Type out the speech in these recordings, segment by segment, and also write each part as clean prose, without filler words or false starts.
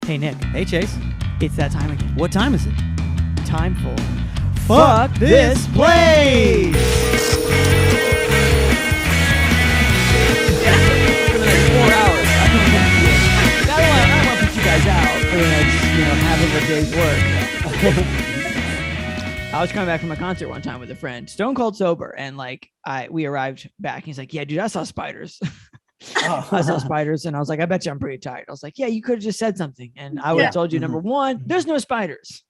Hey, Nick. Hey, Chase. It's that time again. What time is it? Time for Fuck This Place! For the next 4 hours. I don't want to put you guys out for the next, half of a day's work. I was coming back from a concert one time with a friend, stone cold sober, and we arrived back. He's like, "Yeah, dude, I saw spiders." I saw spiders, and I was like, "I bet you I'm pretty tired." I was like, "Yeah, you could have just said something, and I would have told you, number one, there's no spiders.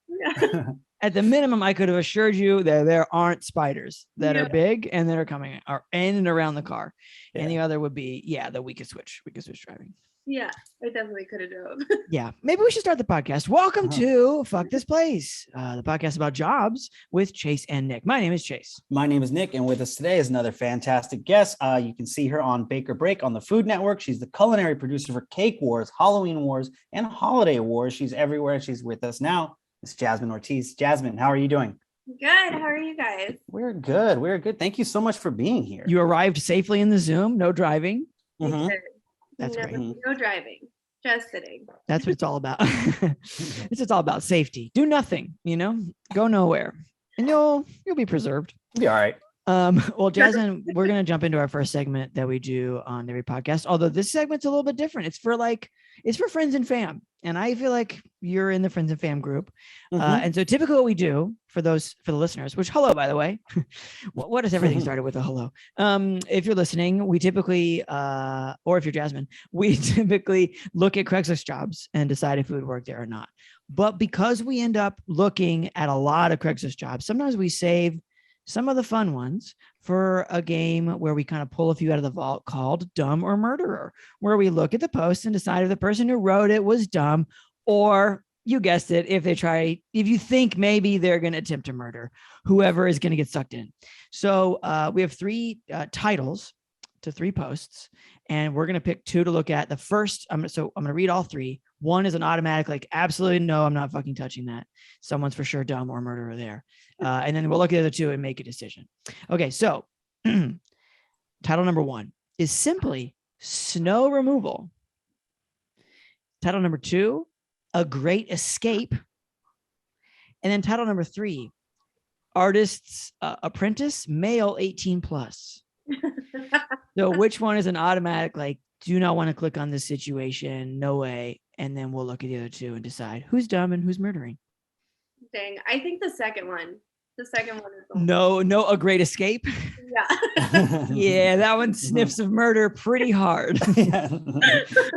At the minimum, I could have assured you that there aren't spiders that are big and that are coming or in and around the car." And the other would be, that we could switch driving. Yeah, I definitely could have drove. Yeah, maybe we should start the podcast. Welcome to Fuck This Place, the podcast about jobs with Chase and Nick. My name is Chase. My name is Nick, and with us today is another fantastic guest. You can see her on Baker Break on the Food Network. She's the culinary producer for Cake Wars, Halloween Wars, and Holiday Wars. She's everywhere. She's with us now. It's Jasmine Ortiz. Jasmine, how are you doing? Good. How are you guys? We're good. We're good. Thank you so much for being here. You arrived safely in the Zoom, no driving. Mhm. That's great. No driving, just sitting. That's what it's all about. It's all about safety. Do nothing, go nowhere, and you'll be preserved. You'll be all right. Well, Jasmine, we're going to jump into our first segment that we do on every podcast. Although this segment's a little bit different. It's for friends and fam. And I feel like you're in the friends and fam group. And so typically what we do for the listeners, which hello, by the way, what does everything started with a hello? If you're listening, we typically, or if you're Jasmine, we typically look at Craigslist jobs and decide if we would work there or not. But because we end up looking at a lot of Craigslist jobs, sometimes we save some of the fun ones for a game where we kind of pull a few out of the vault called Dumb or Murderer, where we look at the post and decide if the person who wrote it was dumb, or you guessed it, if you think maybe they're going to attempt to murder whoever is going to get sucked in. So we have three titles to three posts, and we're going to pick two to look at. The first, I'm going to read all three. One is an automatic, absolutely no, I'm not fucking touching that. Someone's for sure dumb or murderer there. And then we'll look at the other two and make a decision. Okay, so title number one is simply snow removal. Title number two, a great escape. And then title number three, artist's apprentice, male 18 plus. So which one is an automatic, do not want to click on this situation, no way. And then we'll look at the other two and decide who's dumb and who's murdering. Dang, I think the second one. The second one is the No, a great escape. Yeah. Yeah, that one sniffs of murder pretty hard.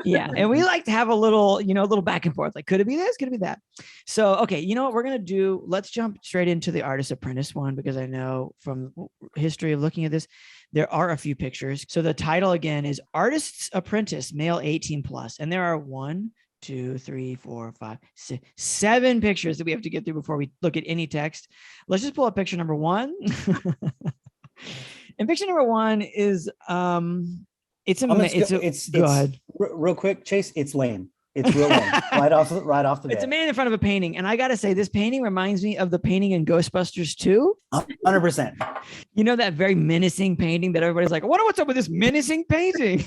Yeah, and we like to have a little back and forth. Could it be this? Could it be that? So, okay, you know what we're gonna do? Let's jump straight into the artist apprentice one, because I know from history of looking at this, there are a few pictures. So the title again is Artist's Apprentice, male 18 plus, and there are 1, 2, 3, 4, 5, 6, 7 pictures that we have to get through before we look at any text. Let's just pull up picture number one. And picture number one is it's go ahead. Real quick, Chase, it's lame. It's real lame. right off the bat. It's a man in front of a painting, and I gotta say, this painting reminds me of the painting in Ghostbusters 2. 100%. That very menacing painting that everybody's like, I wonder what's up with this menacing painting.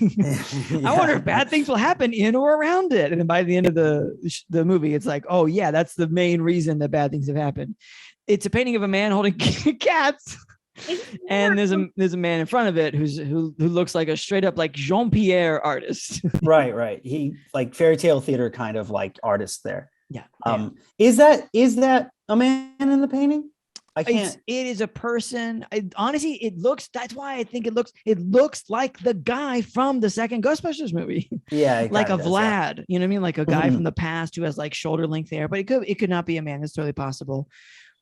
I wonder if bad things will happen in or around it. And then by the end of the movie, it's like, oh yeah, that's the main reason that bad things have happened. It's a painting of a man holding cats. And there's a man in front of it who looks like a straight up Jean-Pierre artist. Right. He fairy tale theater kind of artist there. Yeah. Is that a man in the painting? I can't. It is a person. Honestly, it looks. That's why I think it looks like the guy from the second Ghostbusters movie. Yeah, like a Vlad. Yeah. You know what I mean? Like a guy from the past who has shoulder length hair. But it could not be a man. It's totally possible.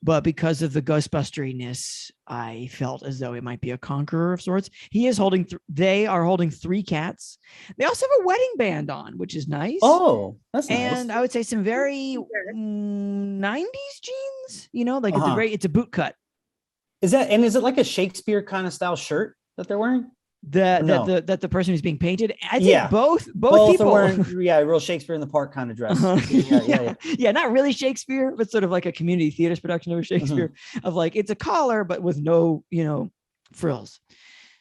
But because of the Ghostbusteriness, I felt as though it might be a conqueror of sorts. He is holding. They are holding 3 cats. They also have a wedding band on, which is nice. Oh, that's nice. And I would say some very 90s jeans. It's a boot cut. Is it like a Shakespeare kind of style shirt that they're wearing? That the person who's being painted. I think both people are wearing real Shakespeare in the Park kind of dress. Yeah, not really Shakespeare, but sort of like a community theater's production of Shakespeare of it's a collar but with no frills.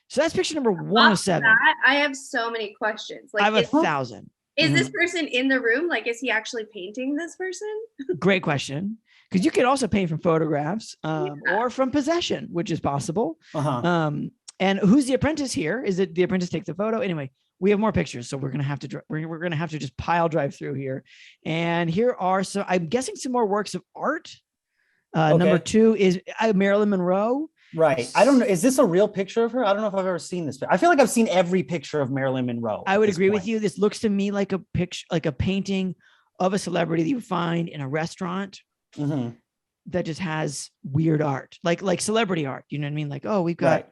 So that's picture number 107. I have so many questions. I have 1,000. Is this person in the room? Like, is he actually painting this person? Great question. Because you can also paint from photographs or from possession, which is possible. And who's the apprentice here? Is it the apprentice takes the photo? Anyway, we have more pictures, so we're gonna have to just pile drive through here. And here are I'm guessing some more works of art. Number 2 is Marilyn Monroe. Right. I don't know. Is this a real picture of her? I don't know if I've ever seen this. I feel like I've seen every picture of Marilyn Monroe. I would agree with you. This looks to me like a picture, like a painting of a celebrity that you find in a restaurant that just has weird art, like celebrity art. You know what I mean? Like, oh, we've got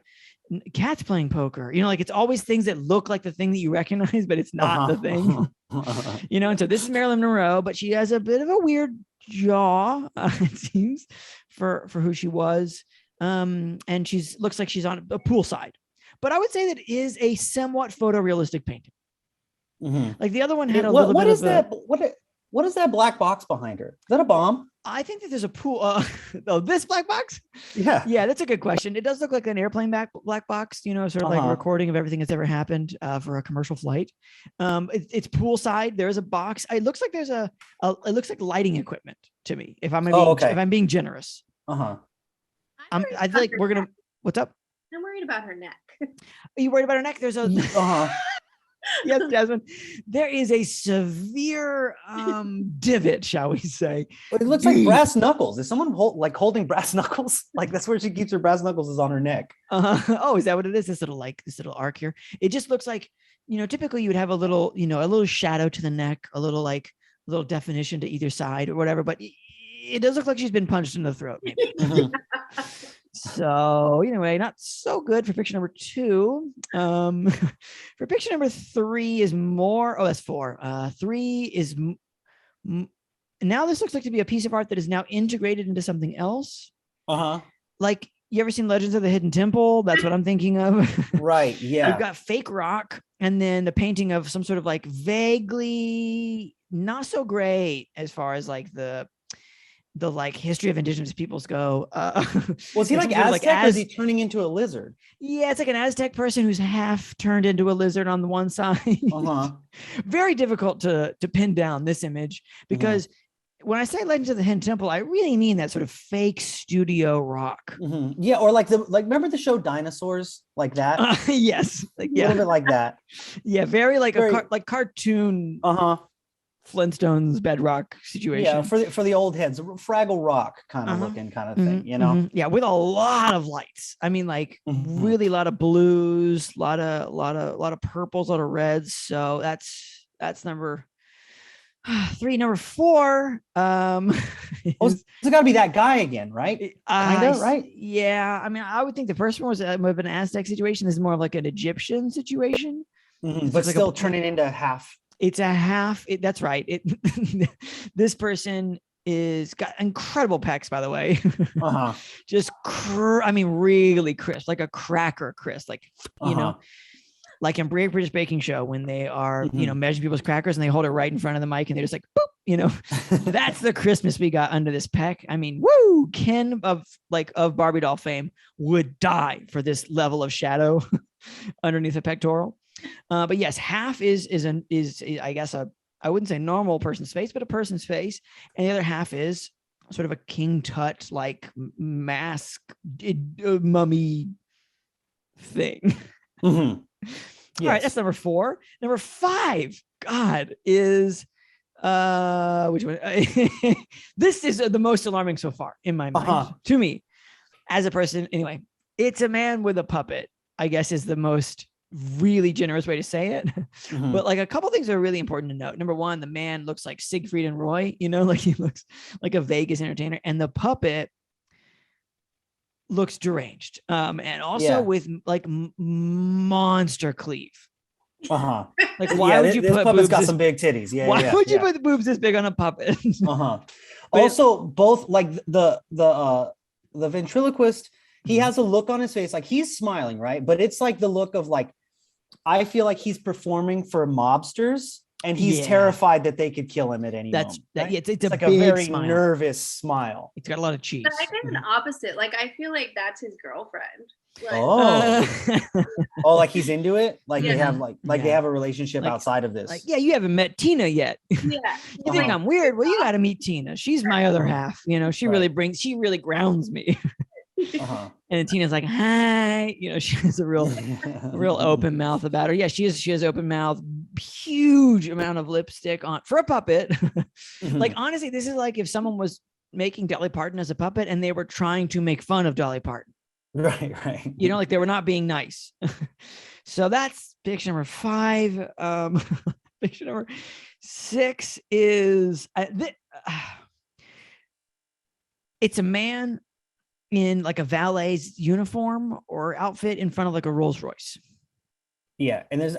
cats playing poker. You know, like it's always things that look like the thing that you recognize, but it's not the thing. You know, and so this is Marilyn Monroe, but she has a bit of a weird jaw, it seems, for who she was. And looks like she's on a poolside, but I would say that is a somewhat photorealistic painting. Like the other one had a little bit of that. What is that black box behind her? Is that a bomb? I think that there's a pool. This black box? Yeah, that's a good question. It does look like an airplane black box, you know, sort of like a recording of everything that's ever happened for a commercial flight. It's poolside. There is a box. It looks like there's it looks like lighting equipment to me. If I'm being generous. I feel like we're gonna. What's up? I'm worried about her neck. Are you worried about her neck? There's a. Yes, Jasmine. There is a severe divot, shall we say? It looks like brass knuckles. Is someone holding brass knuckles? Like that's where she keeps her brass knuckles, is on her neck. Oh, is that what it is? This little arc here. It just looks like, you know, typically you would have a little shadow to the neck, a little definition to either side or whatever, but it does look like she's been punched in the throat. Maybe. So anyway, not so good for picture number 2. For picture number 3 is more. Oh, that's 4. 3 is now this looks like to be a piece of art that is now integrated into something else. Like, you ever seen Legends of the Hidden Temple? That's what I'm thinking of. Right. Yeah. We've got fake rock and then the painting of some sort of like vaguely not so great as far as like the like history of indigenous peoples go. Was he like Aztec, or is he turning into a lizard? Yeah, it's like an Aztec person who's half turned into a lizard on the one side. Very difficult to pin down this image, because when I say Legends of the Hidden Temple, I really mean that sort of fake studio rock. Yeah, or like remember the show Dinosaurs, like that? Yes, a little bit like that. Yeah, very like like cartoon. Flintstones bedrock situation. Yeah, for the old heads, Fraggle Rock kind of looking kind of thing, you know. Yeah, with a lot of lights. I mean, like really a lot of blues, a lot of purples, a lot of reds. So that's number 3. Number 4. It's got to be that guy again, right? Kinda, right? Yeah. I mean, I would think the first one was more of an Aztec situation. This is more of like an Egyptian situation, but still turning into half. It's a half. That's right. This person is got incredible pecs, by the way. Just, I mean, really crisp, like a cracker crisp, like, you know, like in British Baking Show when they are, you know, measuring people's crackers and they hold it right in front of the mic and they're just like, boop, you know, that's the crispness we got under this pec. I mean, woo, Ken of Barbie doll fame would die for this level of shadow underneath the pectoral. But yes, half is I guess I wouldn't say normal person's face, but a person's face, and the other half is sort of a King Tut like mask mummy thing. Yes. All right, that's number 4. Number 5, God, is which one? This is the most alarming so far in my mind to me as a person. Anyway, it's a man with a puppet, I guess, is the most really generous way to say it. But like a couple things are really important to note. Number 1, the man looks like Siegfried and Roy, you know, like he looks like a Vegas entertainer, and the puppet looks deranged, and also with like monster cleave. Like, why would you put puppet's got some big titties? Why would you put the boobs this big on a puppet? Also, both like the ventriloquist, he has a look on his face like he's smiling, right? But it's like the look of like, I feel like he's performing for mobsters and he's terrified that they could kill him at any moment. Right? It's like a very nervous smile. It's got a lot of cheese. But I get an opposite. Like, I feel like that's his girlfriend. Oh, like he's into it. Like Yeah. they have they have a relationship outside of this. Like, yeah, you haven't met Tina yet. Yeah. You think I'm weird? Well, you got to meet Tina. She's my other half. You know, she really grounds me. Uh-huh. And then Tina's like, hi. You know, she has a real open mouth about her. Yeah, she has open mouth, huge amount of lipstick on for a puppet. Like, honestly, this is like if someone was making Dolly Parton as a puppet and they were trying to make fun of Dolly Parton. Right. You know, like they were not being nice. So that's picture number 5. Picture number 6 is it's a man in like a valet's uniform or outfit in front of like a Rolls Royce. Yeah, and there's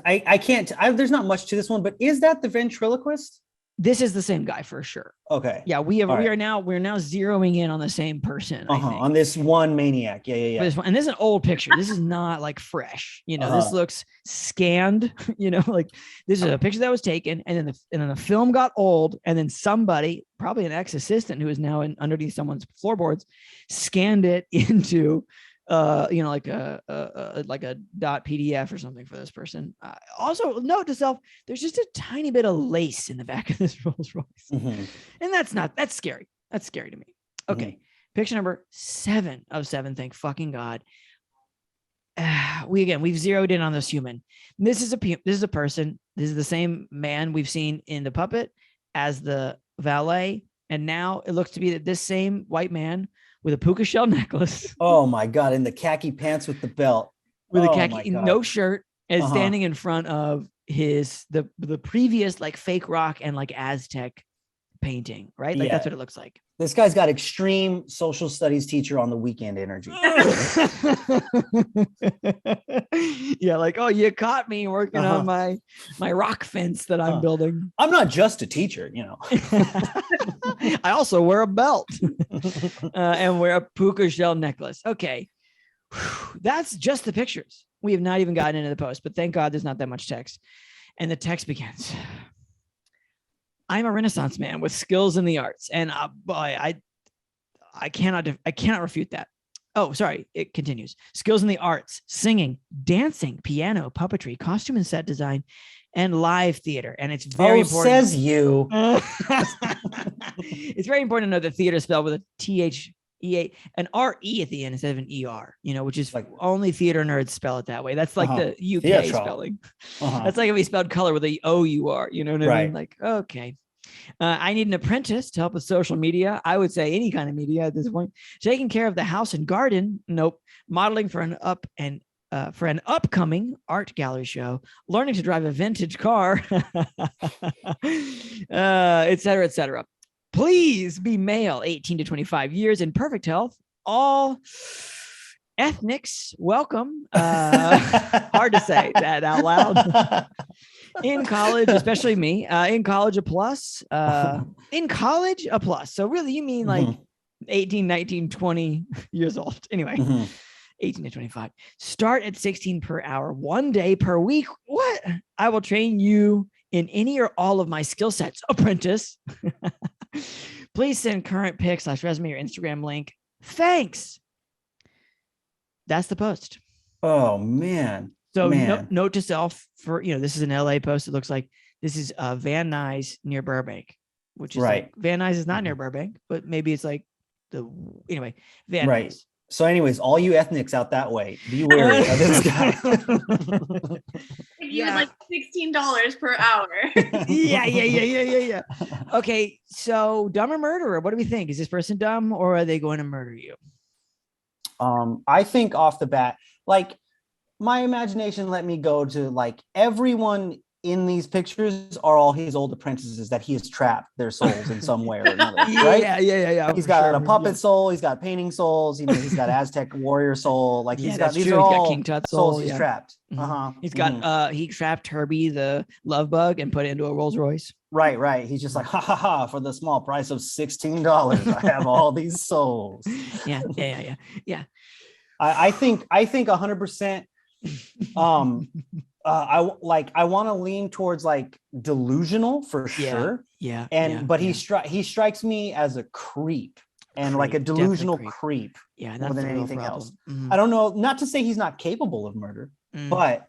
not much to this one, but is that the ventriloquist? This is the same guy for sure. Okay. Yeah, we're now zeroing in on the same person. I think. On this one maniac. Yeah. And this is an old picture. This is not like fresh. You know, this looks scanned. You know, like this is a picture that was taken, and then the film got old, and then somebody, probably an ex-assistant who is now underneath someone's floorboards, scanned it into like a .pdf or something for this person. Also, note to self: there's just a tiny bit of lace in the back of this Rolls Royce, and that's scary. That's scary to me. Okay, picture number 7 of 7. Thank fucking God. We've zeroed in on this human. This is a person. This is the same man we've seen in the puppet as the valet, and now it looks to be that this same white man with a puka shell necklace. Oh my God. In the khaki pants with the belt. With a khaki, no shirt, and standing in front of the previous like fake rock and like Aztec painting, right? Like that's what it looks like. This guy's got extreme social studies teacher on the weekend energy. Yeah, like, oh, you caught me working on my rock fence that I'm building. I'm not just a teacher, you know. I also wear a belt and wear a puka shell necklace. Okay. That's just the pictures. We have not even gotten into the post, but thank God there's not that much text. And the text begins. I'm a Renaissance man with skills in the arts, and I cannot refute that. Oh, sorry. It continues. Skills in the arts: singing, dancing, piano, puppetry, costume and set design, and live theater. And it's very important. Says you. It's very important to know that theater is spelled with a THEA, an RE at the end instead of an ER, you know, which is like only theater nerds spell it that way. That's like the UK spelling. That's like if we spelled color with a OUR, you know what I mean? Like, okay. I need an apprentice to help with social media. I would say any kind of media at this point. Taking care of the house and garden. Nope. Modeling for an upcoming art gallery show. Learning to drive a vintage car, et cetera, et cetera. Please be male, 18 to 25 years, in perfect health. All ethnics welcome. Hard to say that out loud. In college, especially me, in college, a plus. In college, a plus. So really, you mean like 18, 19, 20 years old. Anyway, 18 to 25. Start at 16 per hour, 1 day per week. What? I will train you in any or all of my skill sets. Apprentice. Please send current pics / resume or Instagram link. Thanks. That's the post. Oh, man. So note to self for, this is an LA post. It looks like this is Van Nuys near Burbank, which is like, Van Nuys is not near Burbank, but maybe it's like Van Nuys. So anyways, all you ethnics out that way, be wary of this guy. If you would like $16 per hour. Yeah. Okay, so dumb or murderer? What do we think? Is this person dumb or are they going to murder you? I think off the bat, like my imagination let me go to like everyone in these pictures are all his old apprentices that he has trapped their souls in some way or another, right? Yeah. He's got a puppet soul, he's got painting souls, he's got Aztec warrior soul, like these are all King Tut souls he's trapped. He's got he trapped Herbie the love bug and put it into a Rolls Royce. Right. He's just like, ha, for the small price of $16, I have all these souls. Yeah. I think 100%. I want to lean towards like delusional for sure. Yeah. But he strikes me as a creep. and like a Definitely delusional creep Yeah, more that's than the real anything problem. else. Mhm. I don't know, not to say he's not capable of murder, but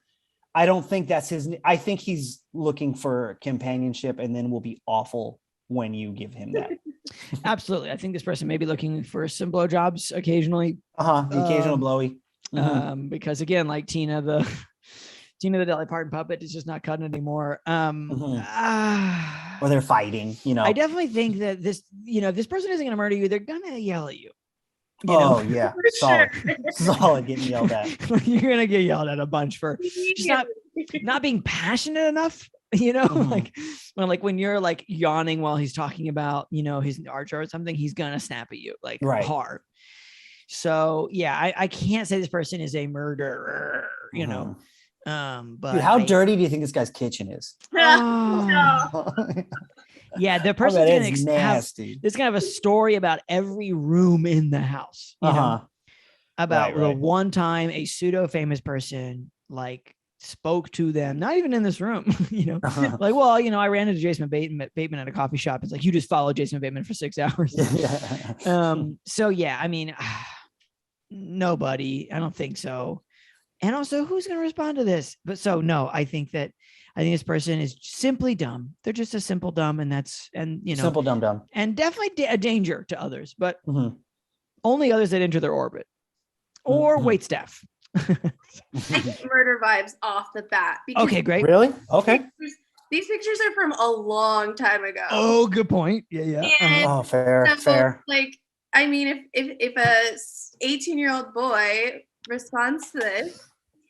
I don't think that's his. I think he's looking for companionship and then will be awful when you give him that. Absolutely. I think this person may be looking for some blowjobs occasionally. The occasional blowy. Because again, like Tina the Dolly Parton puppet is just not cutting it anymore. Or they're fighting, you know. I definitely think that this, if this person isn't going to murder you, they're going to yell at you. You know? Yeah. For Solid. sure. Solid getting yelled at. You're going to get yelled at a bunch for just not being passionate enough, like when you're like yawning while he's talking about, his archer or something, he's going to snap at you like hard. So yeah, I can't say this person is a murderer, but dude, how dirty do you think this guy's kitchen is? Yeah, the person's gonna have a story about every room in the house, about the one time a pseudo famous person like spoke to them, not even in this room, like, well, I ran into Jason Bateman at a coffee shop. It's like, you just followed Jason Bateman for 6 hours. So yeah, I mean, nobody, I don't think so. And also, who's going to respond to this? But so no, I think this person is simply dumb. They're just a simple dumb, simple dumb, and definitely a danger to others, but only others that enter their orbit or wait staff. I get murder vibes off the bat. Okay, great. Really? Okay. These pictures are from a long time ago. Oh, good point. Yeah. And fair. Like, I mean, if a 18-year-old boy responds to this,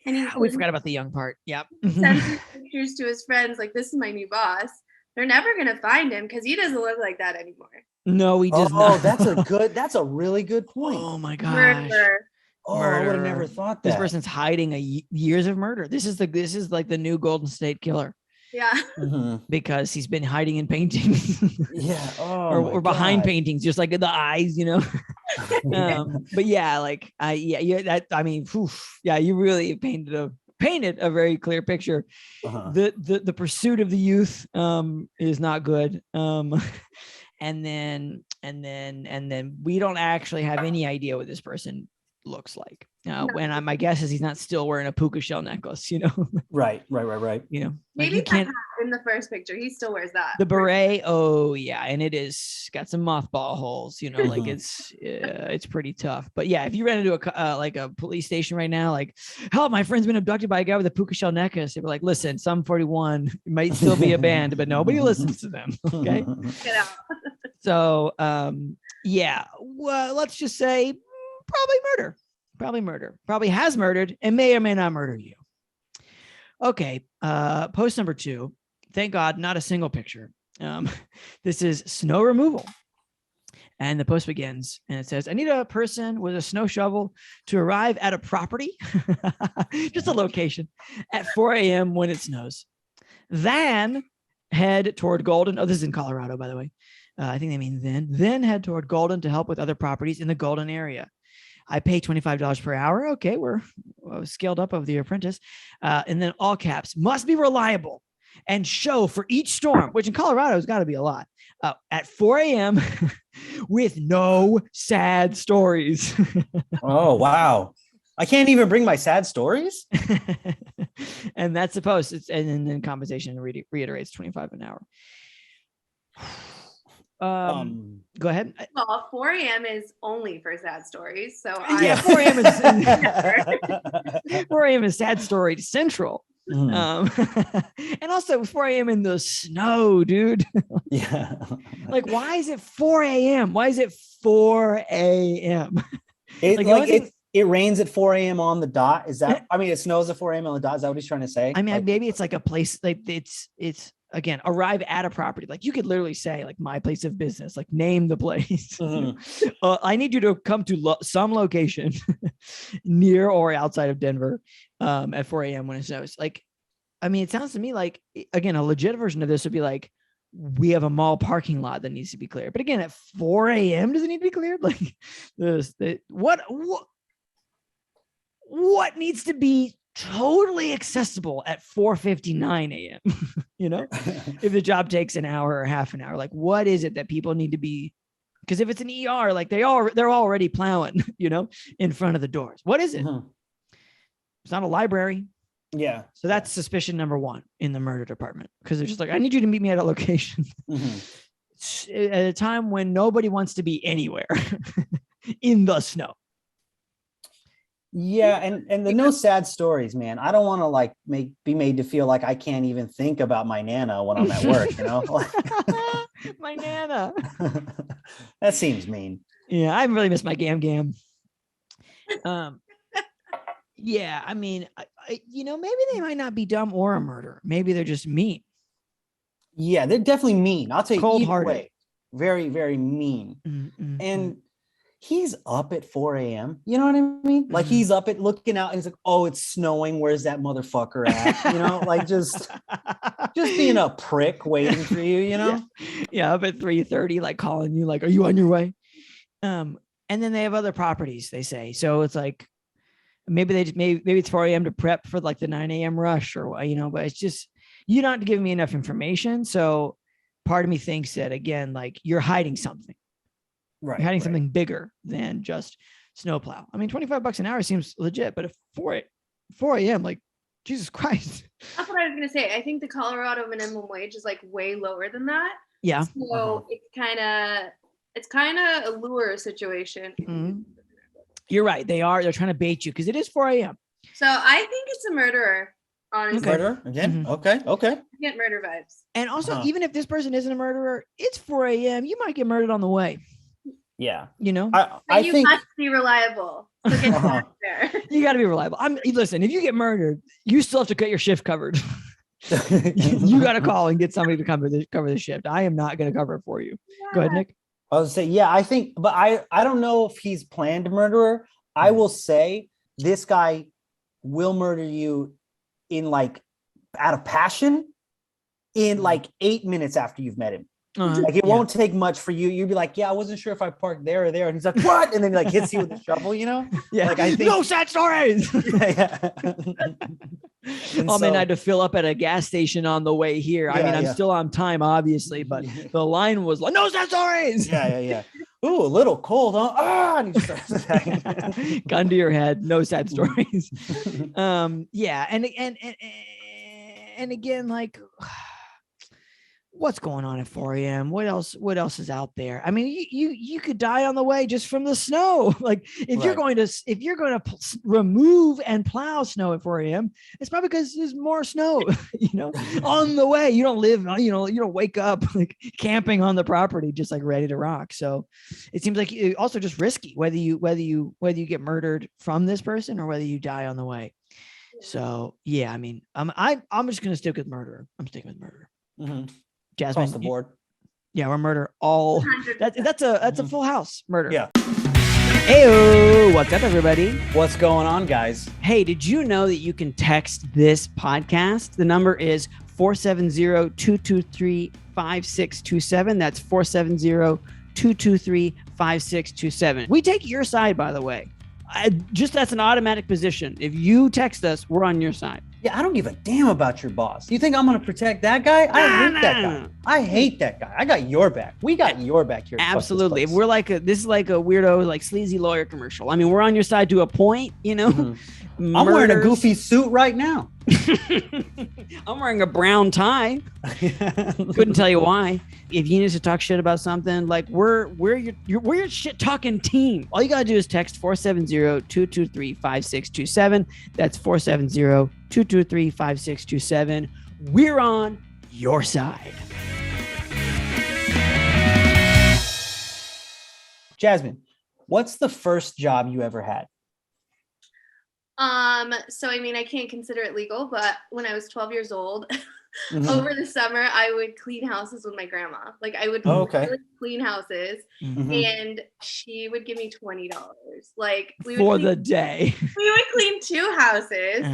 and we forgot about the young part. Yep. Sends pictures to his friends like, this is my new boss. They're never gonna find him because he doesn't look like that anymore. No, he does not. That's a really good point. Oh my gosh. Murder. I would have never thought that. This person's hiding years of murder. This is like the new Golden State Killer. Yeah. Because he's been hiding in paintings. Yeah. Or behind paintings, just like the eyes, but yeah, you really painted a very clear picture. The pursuit of the youth is not good. And then we don't actually have any idea what this person looks like. And my guess is he's not still wearing a puka shell necklace, Right. Maybe you can't in the first picture. He still wears that. The beret. Oh yeah. And it is got some mothball holes, like it's pretty tough. But yeah, if you ran into a police station right now, like, help, my friend's been abducted by a guy with a puka shell necklace. They were like, listen, Sum 41 might still be a band, but nobody listens to them. Okay. Get out. So yeah, well, let's just say probably murder, probably has murdered and may or may not murder you. Okay. Post number 2. Thank God, not a single picture. This is snow removal. And the post begins and it says, I need a person with a snow shovel to arrive at a property, just a location, at 4 a.m. when it snows. Then head toward Golden. Oh, this is in Colorado, by the way. I think they mean then head toward Golden to help with other properties in the Golden area. I pay $25 per hour. Okay, we're scaled up of The Apprentice. And then all caps, must be reliable and show for each storm, which in Colorado has got to be a lot, at 4 a.m. with no sad stories. Oh, wow. I can't even bring my sad stories. And that's the post. And then compensation reiterates 25 an hour. Go ahead. Well, 4 a.m. is only for sad stories. So 4 a.m. is 4 a.m. is sad story central. And also 4 a.m. in the snow, dude. Yeah. Like, why is it 4 a.m.? Why is it 4 a.m.? It rains at 4 a.m. on the dot. Is that, I mean, it snows at 4 a.m. on the dot. Is that what he's trying to say? I mean, maybe it's like a place, like it's again, arrive at a property. Like you could literally say like my place of business, like name the place. I need you to come to some location near or outside of Denver at 4 a.m. when it snows. Like, I mean, it sounds to me like, again, a legit version of this would be like, we have a mall parking lot that needs to be cleared. But again, at 4 a.m., does it need to be cleared? Like what needs to be totally accessible at 4:59 a.m. If the job takes an hour or half an hour, like what is it that people need to be Because if it's an ER, like they're already plowing, in front of the doors. What is it? It's not a library. Yeah. So that's suspicion number one in the murder department, because they're just like, I need you to meet me at a location at a time when nobody wants to be anywhere in the snow. Yeah, and the no sad stories, man. I don't want to like be made to feel like I can't even think about my Nana when I'm at work, My Nana. That seems mean. Yeah, I really miss my Gam. Yeah, I mean, maybe they might not be dumb or a murderer. Maybe they're just mean. Yeah, they're definitely mean. I'll tell you, either way, very, very mean. And he's up at 4 a.m. You know what I mean? Like he's up at looking out and he's like, oh, it's snowing. Where's that motherfucker at? Like just being a prick waiting for you, Yeah, up at 3:30, like calling you, like, are you on your way? And then they have other properties, they say. So it's like, maybe it's 4 a.m. to prep for like the 9 a.m. rush or but it's just, you're not giving me enough information. So part of me thinks that, again, like you're hiding something. Right. You're hiding something bigger than just snowplow. I mean, $25 an hour seems legit, but at 4 a.m., like, Jesus Christ. That's what I was going to say. I think the Colorado minimum wage is like way lower than that. Yeah. So it's kind of a lure situation. You're right. They're trying to bait you because it is 4 a.m. So I think it's a murderer, honestly. Okay. Murderer again? Okay. I get murder vibes. And also, even if this person isn't a murderer, it's 4 a.m. You might get murdered on the way. Yeah. I think must be reliable. So get there. You got to be reliable. Listen, if you get murdered, you still have to get your shift covered. You got to call and get somebody to cover the shift. I am not going to cover it for you. Yeah. Go ahead, Nick. I was say, yeah, I think, but I don't know if he's planned murderer. I will say this guy will murder you in like out of passion in like 8 minutes after you've met him. Like it won't take much for you. You'd be like, yeah, I wasn't sure if I parked there or there. And he's like, what? And then he like hits you with a shovel, Yeah. Like I think no sad stories. Yeah. Man, I had to fill up at a gas station on the way here. I mean, I'm still on time, obviously, but the line was like, no sad stories. Yeah. Ooh, a little cold, huh? And he starts attacking. Gun to your head, no sad stories. Yeah, and again, like, what's going on at 4 a.m.? What else is out there? I mean, you could die on the way just from the snow. Like if you're going to remove and plow snow at 4 a.m., it's probably because there's more snow, on the way. You don't live, you don't wake up like camping on the property, just like ready to rock. So it seems like it also just risky whether you get murdered from this person or whether you die on the way. So yeah, I mean, I'm just going to stick with murderer. I'm sticking with murderer. Jasmine, across the board. Yeah, we're murder all. That's a full house murder. Yeah. Heyo, what's up, everybody? What's going on, guys? Hey, did you know that you can text this podcast? The number is 470-223-5627. That's 470-223-5627. We take your side, by the way. That's an automatic position. If you text us, we're on your side. Yeah, I don't give a damn about your boss. You think I'm going to protect that guy? I hate that guy. I got your back. We got your back here. Absolutely. We're like this is like a weirdo, like sleazy lawyer commercial. I mean, we're on your side to a point, I'm wearing a goofy suit right now. I'm wearing a brown tie. Couldn't tell you why. If you need to talk shit about something, like we're your shit talking team. All you gotta do is text 470-223-5627. That's 470-223-5627. We're on your side. Jasmine, what's the first job you ever had? So I mean, I can't consider it legal, but when I was 12 years old, over the summer, I would clean houses with my grandma. Like I would clean houses, and she would give me $20. Like the day. We would clean 2 houses,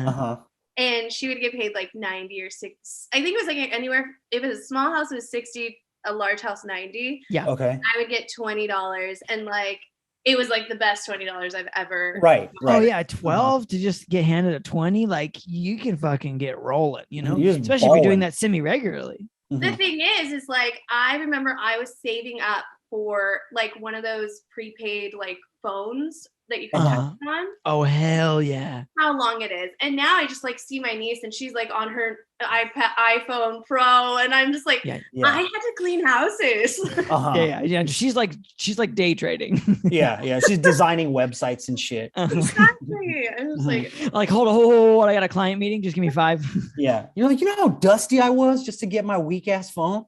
and she would get paid like 90 or 6. I think it was like anywhere. If it was a small house, it was 60. A large house, 90. Yeah. Okay. I would get $20, and like. It was like the best $20 I've ever. Right. Oh yeah, 12 to just get handed a 20, like you can fucking get rolling, especially if you're doing that semi-regularly. The thing is like I remember I was saving up for like one of those prepaid like phones that you can text on. Oh, hell yeah. How long it is. And now I just like see my niece and she's like on her iPhone Pro, and I'm just like, I had to clean houses. Yeah. She's like day trading. yeah. She's designing websites and shit. Exactly. I was like, hold on, I got a client meeting. Just give me 5. Yeah. You're like, you know how dusty I was just to get my weak ass phone?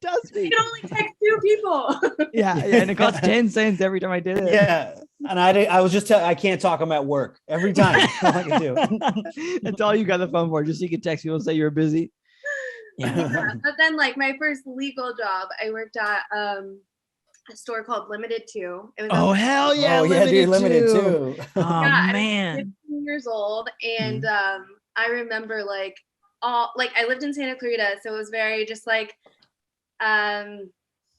Dusty. You can only text 2 people. Yeah, and it costs 10 cents every time I did it. Yeah. And I was just I can't talk. I'm at work every time. All I can do. That's all you got the phone for, just so you can text people and say you're busy. Yeah. But then like my first legal job, I worked at a store called Limited 2. It was hell yeah. Limited 2. Oh man. I was 15 years old, and I remember like I lived in Santa Clarita, so it was very just like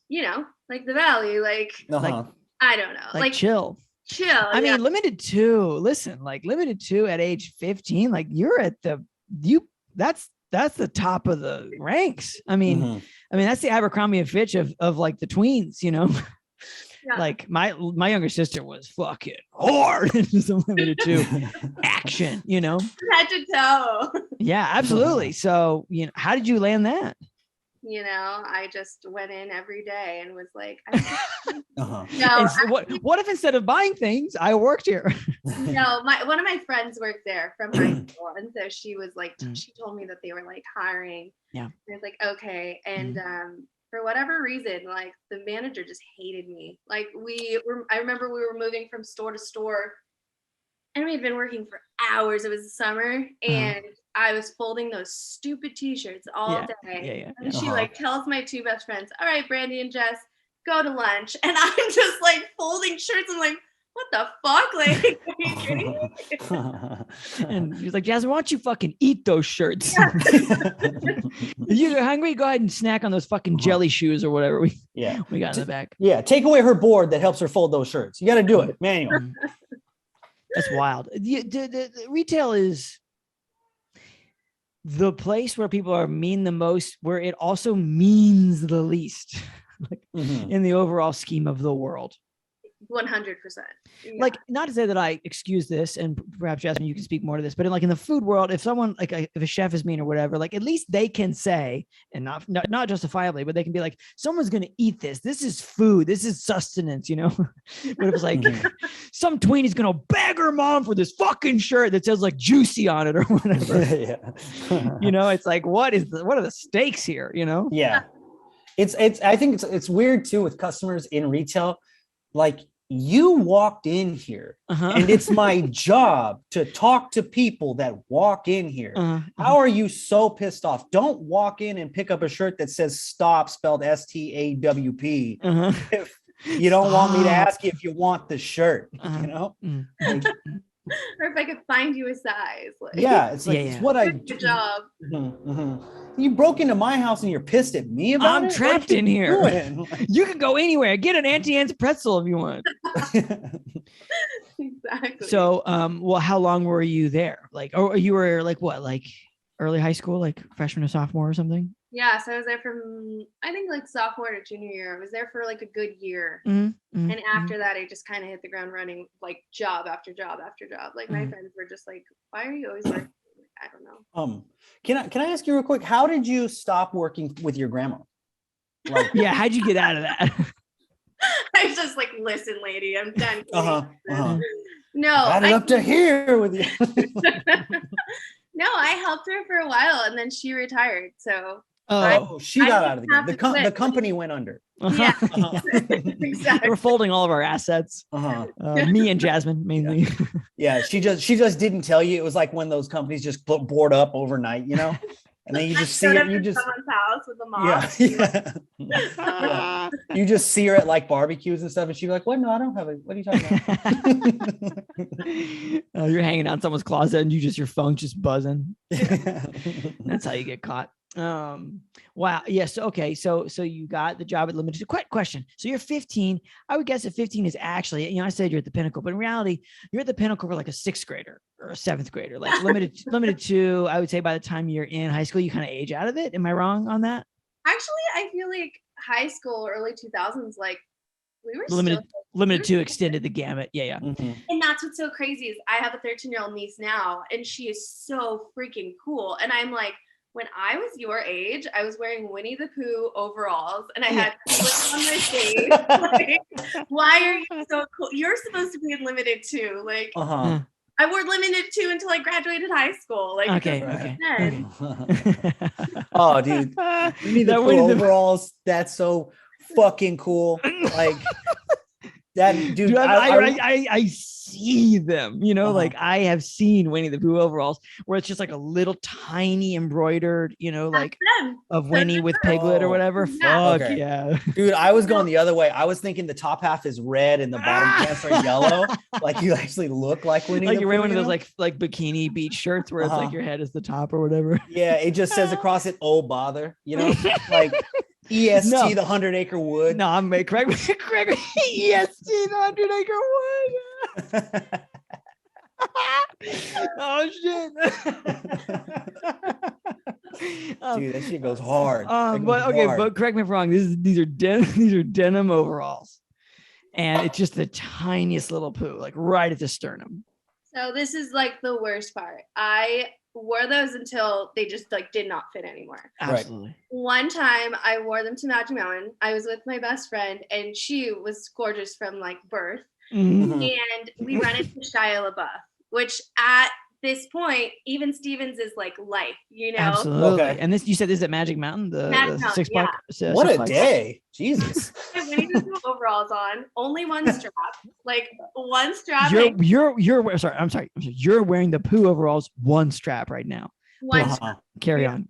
you know, like the valley, like I don't know, like chill. I mean, Limited 2, listen, like Limited 2 at age 15, like you're at that's the top of the ranks. I mean, that's the Abercrombie and Fitch of like the tweens, you know. Yeah. Like my younger sister was fucking hard into some Limited 2 action, you know. Head to toe. Yeah, absolutely. So, you know, how did you land that? You know, I just went in every day and was like, no. What if instead of buying things, I worked here? No, one of my friends worked there from high school, and so she was like, she told me that they were like hiring. Yeah, I was like, okay, and for whatever reason, like the manager just hated me. Like I remember we were moving from store to store, and we had been working for hours. It was the summer, and I was folding those stupid t-shirts all day. And she like tells my 2 best friends, all right, Brandy and Jess, go to lunch. And I'm just like folding shirts. I'm like, what the fuck? Like, are you kidding me? And he's like, Jasmine, why don't you fucking eat those shirts? If you're hungry, go ahead and snack on those fucking jelly shoes or whatever we got in the back. Yeah, take away her board that helps her fold those shirts. You got to do it manual. That's wild. The retail is the place where people are mean the most, where it also means the least, like in the overall scheme of the world. 100%. Like, not to say that I excuse this, and perhaps Jasmine, you can speak more to this, but in the food world, if someone if a chef is mean or whatever, like at least they can say, and not justifiably, but they can be like, someone's going to eat this. This is food. This is sustenance, you know? But it was like some tweenie's going to beg her mom for this fucking shirt that says like juicy on it or whatever. You know, it's like, what are the stakes here? You know? Yeah. I think it's weird too with customers in retail. Like, you walked in here and it's my job to talk to people that walk in here. How are you so pissed off? Don't walk in and pick up a shirt that says stop, spelled STAWP. If you don't want me to ask you if you want the shirt, you know? Like, or if I could find you a size. Like, it's like, it's what I do. Good job. You broke into my house and you're pissed at me about it? I'm trapped in here. You can go anywhere. Get an Auntie Anne's pretzel if you want. Exactly. So, well, how long were you there? Like, or you were like what, like early high school, like freshman or sophomore or something? Yeah, so I was there from, I think like sophomore to junior year. I was there for like a good year. And after that, I just kind of hit the ground running, like job after job after job. Like my friends were just like, why are you always working? I don't know. Can I ask you real quick, how did you stop working with your grandma? Like, how'd you get out of that? I was just like, listen, lady, I'm done. No, I got it up to here with you. No, I helped her for a while and then she retired. So she got out of the game. The company went under. Yeah, exactly. We're folding all of our assets. Me and Jasmine mainly. Yeah, she just didn't tell you. It was like when those companies just board up overnight, you know. And then you just see her. You just someone's house with a mom. Yeah. You just see her at like barbecues and stuff, and she's like, "What? No, I don't have it. What are you talking about?" You're hanging out in someone's closet, and your phone's just buzzing. That's how you get caught. Wow. Yes. Okay. So you got the job at Limited. Quick question. So you're 15. I would guess that 15 is actually, I said you're at the pinnacle, but in reality, you're at the pinnacle for like a 6th grader or a 7th grader. Like limited 2, I would say by the time you're in high school, you kind of age out of it. Am I wrong on that? Actually, I feel like high school, early 2000s, like we were limited to extended the gamut. Yeah. Mm-hmm. And that's what's so crazy is I have a 13-year-old niece now, and she is so freaking cool. And I'm like, when I was your age, I was wearing Winnie the Pooh overalls, and I had slips on my face. Like, why are you so cool? You're supposed to be in limited too. Like, I wore limited too until I graduated high school. Like, okay. Oh, dude, Winnie the Pooh overalls. That's so fucking cool. Like. That dude, I see them, you know, like I have seen Winnie the Pooh overalls where it's just like a little tiny embroidered, you know, like of Winnie with Piglet or whatever. Fuck yeah. Dude, I was going the other way. I was thinking the top half is red and the bottom pants are yellow. Like you actually look like Winnie. Like you're wearing one of those like bikini beach shirts where it's like your head is the top or whatever. Yeah, it just says across it, oh bother, you know, like EST, the 100-acre wood. No, I'm correct. EST, the 100-acre wood. Oh shit. Dude, that shit goes hard. But correct me if I'm wrong. These are denim overalls, and it's just the tiniest little poo, like right at the sternum. So this is like the worst part. I wore those until they just like did not fit anymore. Absolutely. Right. One time I wore them to Magic Mountain. I was with my best friend, and she was gorgeous from like birth. Mm-hmm. And we ran into Shia LaBeouf, which at this point, even Stevens is like life, you know? Absolutely. Okay. And this, you said this is at Magic Mountain, the six pack. Yeah. What a day. Jesus. When he put overalls on, only one strap, like one strap. You're sorry. I'm sorry. You're wearing the Pooh overalls, one strap right now. One strap. Carry on.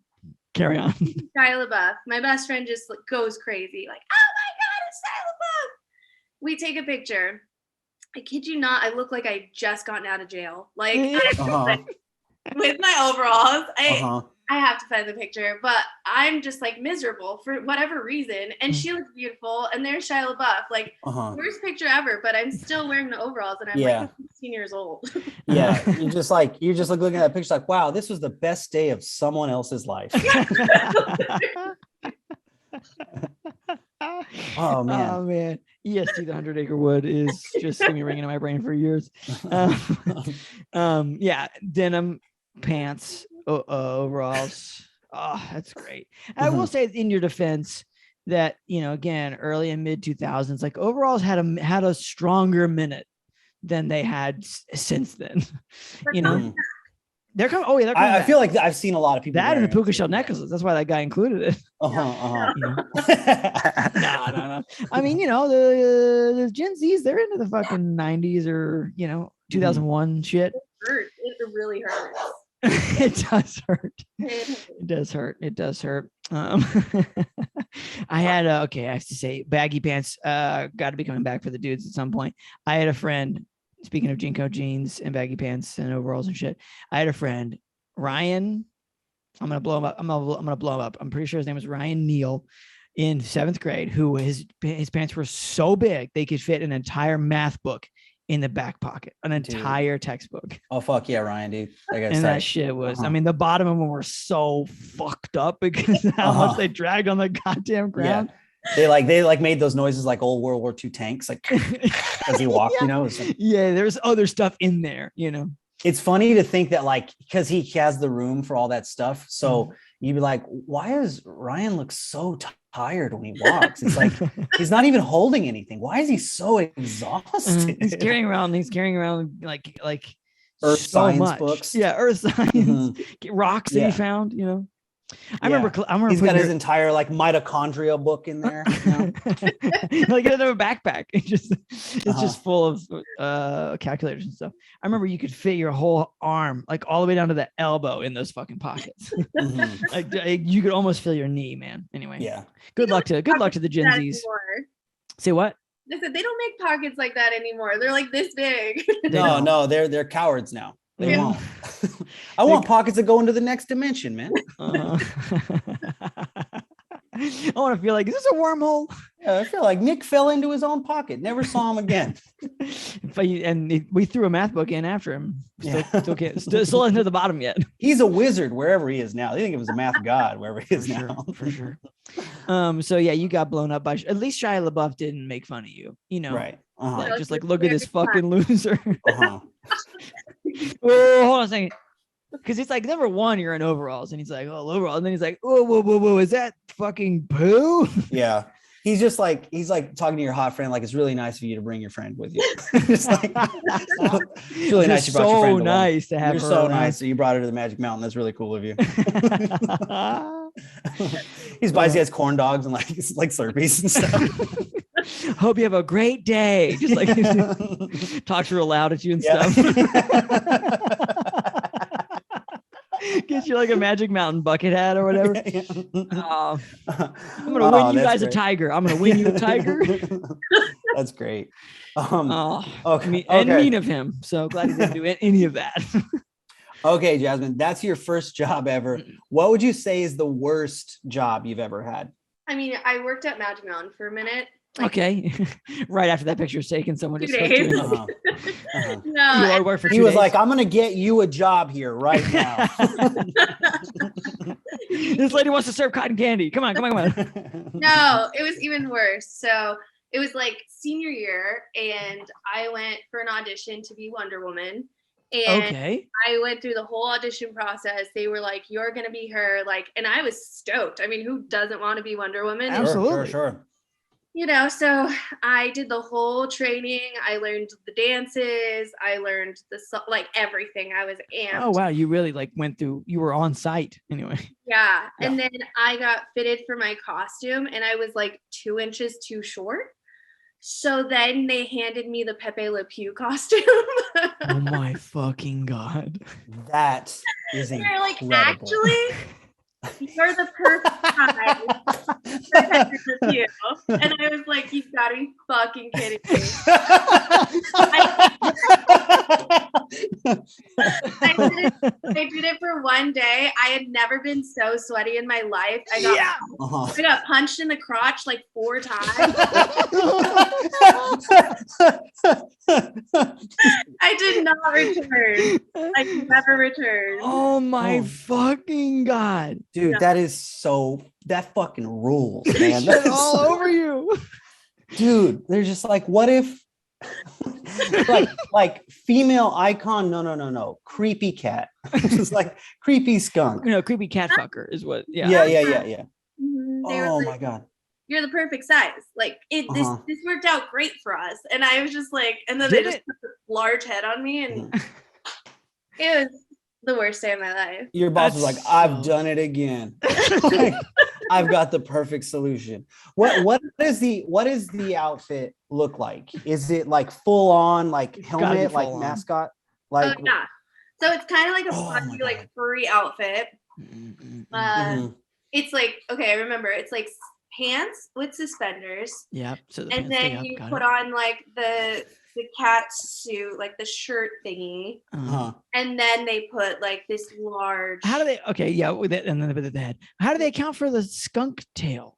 Shia LaBeouf. My best friend just like, goes crazy. Like, oh my God, it's Shia LaBeouf. We take a picture. I kid you not, I look like I just gotten out of jail. Like, with my overalls. I have to find the picture, but I'm just like miserable for whatever reason. And she looks beautiful. And there's Shia LaBeouf, like worst picture ever, but I'm still wearing the overalls and I'm like 16 years old. Yeah. You're just looking at that picture like, wow, this was the best day of someone else's life. Oh man. EST, the 100-acre wood is just gonna be ringing in my brain for years. Denim pants, overalls. Oh, that's great. I will say in your defense that, you know, again, early and mid 2000s, like overalls had a stronger minute than they had since then. You know, they're coming. Oh yeah, they're coming. I feel like I've seen a lot of people that and the puka shell necklaces. That's why that guy included it. No. I mean, you know, the Gen Zs, they're into the fucking 90s or, you know, 2001 shit. It really hurts. It does hurt. It does hurt. I had I have to say, baggy pants got to be coming back for the dudes at some point. I had a friend, speaking of Jinko jeans and baggy pants and overalls and shit, I had a friend, Ryan. I'm gonna blow him up. I'm gonna blow him up. I'm pretty sure his name was Ryan Neal, in 7th grade, who his pants were so big they could fit an entire math book in the back pocket, an entire textbook. Oh fuck yeah, Ryan, dude! That shit was. I mean, the bottom of them were so fucked up because how much they dragged on the goddamn ground. Yeah. They made those noises like old World War II tanks, like as he walked. You know. There's other stuff in there. You know. It's funny to think that, like, because he has the room for all that stuff, so you'd be like, why does Ryan look so tired when he walks? It's like he's not even holding anything. Why is he so exhausted? He's carrying around like earth so science much books. Yeah, earth science rocks that he found, you know. I remember he's got his entire like mitochondria book in there. You know? Like in a backpack. It's just full of calculators and stuff. I remember you could fit your whole arm like all the way down to the elbow in those fucking pockets. Like you could almost feel your knee, man. Anyway, good luck to the Gen Zs. Say what? I said they don't make pockets like that anymore. They're like this big. No, they're cowards now. They won't. I want pockets that go into the next dimension, man. I want to feel like, is this a wormhole? I feel like Nick fell into his own pocket. Never saw him again. We threw a math book in after him. Still into the bottom yet. He's a wizard wherever he is now. They think it was a math god wherever he is now. For sure. So yeah, you got blown up by. At least Shia LaBeouf didn't make fun of you. You know, right? Look at this fucking loser. Whoa, hold on a second. Because it's like, number one, you're in overalls, and he's like, oh, overalls, and then he's like, whoa, is that fucking poo? Yeah. He's talking to your hot friend, like, it's really nice of you to bring your friend with you. It's like, it's really nice you brought your friend along. Nice to have You're her so around. nice that you brought her to the Magic Mountain. That's really cool of you. He has corn dogs and like Slurpees and stuff. Hope you have a great day. Just like talks real loud at you and stuff. Gets you like a Magic Mountain bucket hat or whatever. I'm gonna win you guys great. A tiger. I'm gonna win you a tiger. That's great. Okay. And mean of him. So glad he didn't do any of that. Okay, Jasmine, that's your first job ever. What would you say is the worst job you've ever had? I mean, I worked at Magic Mountain for a minute. Okay. Right after that picture's taken, someone just No. He was like, I'm gonna get you a job here right now. This lady wants to serve cotton candy. Come on. No, it was even worse. So it was like senior year, and I went for an audition to be Wonder Woman. And I went through the whole audition process. They were like, you're gonna be her, like, and I was stoked. I mean, who doesn't want to be Wonder Woman? Absolutely. Sure. You know, so I did the whole training. I learned the dances. I learned everything. I was amped. Oh, wow. You really went through, you were on site anyway. Yeah. And then I got fitted for my costume, and I was like 2 inches too short. So then they handed me the Pepe Le Pew costume. Oh my fucking God. That is incredible. They're like, actually, you're the perfect guy for Pepe Le Pew. And I was like, you've got to be fucking kidding me. I did it for one day. I had never been so sweaty in my life. I got punched in the crotch like 4 times. I did not return. I never returned. Oh my fucking God. Dude, that fucking rules, man. That's all over you. Dude, they're just like, what if like female icon? No. Creepy cat. Just like creepy skunk. Creepy cat fucker is what. Yeah. Oh my God. You're the perfect size. Like this worked out great for us. And I was just like, and then they just put this large head on me, and it was the worst day of my life. Your boss was like, I've done it again. I've got the perfect solution. What does the outfit look like? Is it like full on like helmet, like mascot? Like yeah. So it's kind of like a fuzzy, like furry outfit. It's like, okay, I remember, it's like pants with suspenders. Yeah. So and then you put on like the cat suit, like the shirt thingy. And then they put like this large. How do they? Okay, yeah, with it, and then with the head. How do they account for the skunk tail?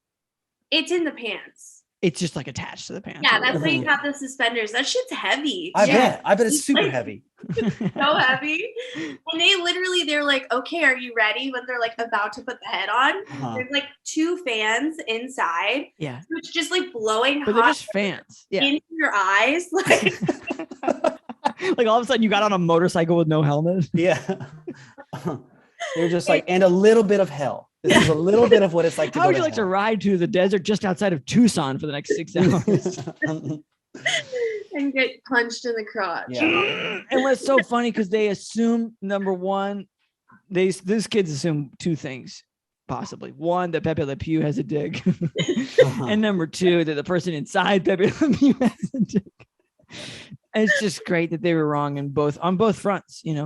It's in the pants. It's just like attached to the pants. Yeah, that's why you have the suspenders. That shit's heavy. I bet it's super heavy. So heavy. And they're like, okay, are you ready? When they're like about to put the head on, there's like 2 fans inside. Yeah. So it's just like blowing but hot they're just fans. Yeah. into your eyes. Like like all of a sudden you got on a motorcycle with no helmet. Yeah. They're just like, and a little bit of hell. This is a little bit of what it's like to How would you like to ride to the desert just outside of Tucson for the next 6 hours? And get punched in the crotch. Yeah. And what's so funny, because they assume, number one, these kids assume 2 things, possibly. One, that Pepe Le Pew has a dick. And number 2, that the person inside Pepe Le Pew has a dick. And it's just great that they were wrong on both fronts, Yeah.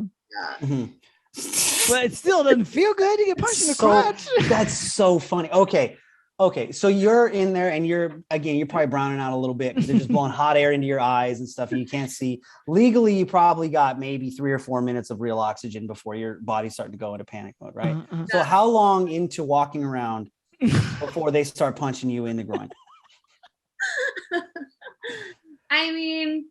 But it still doesn't feel good to get punched in the crotch. That's so funny. Okay. So you're in there, and you're probably browning out a little bit because they're just blowing hot air into your eyes and stuff, and you can't see. Legally, you probably got maybe 3 or 4 minutes of real oxygen before your body's starting to go into panic mode, right? So how long into walking around before they start punching you in the groin? I mean,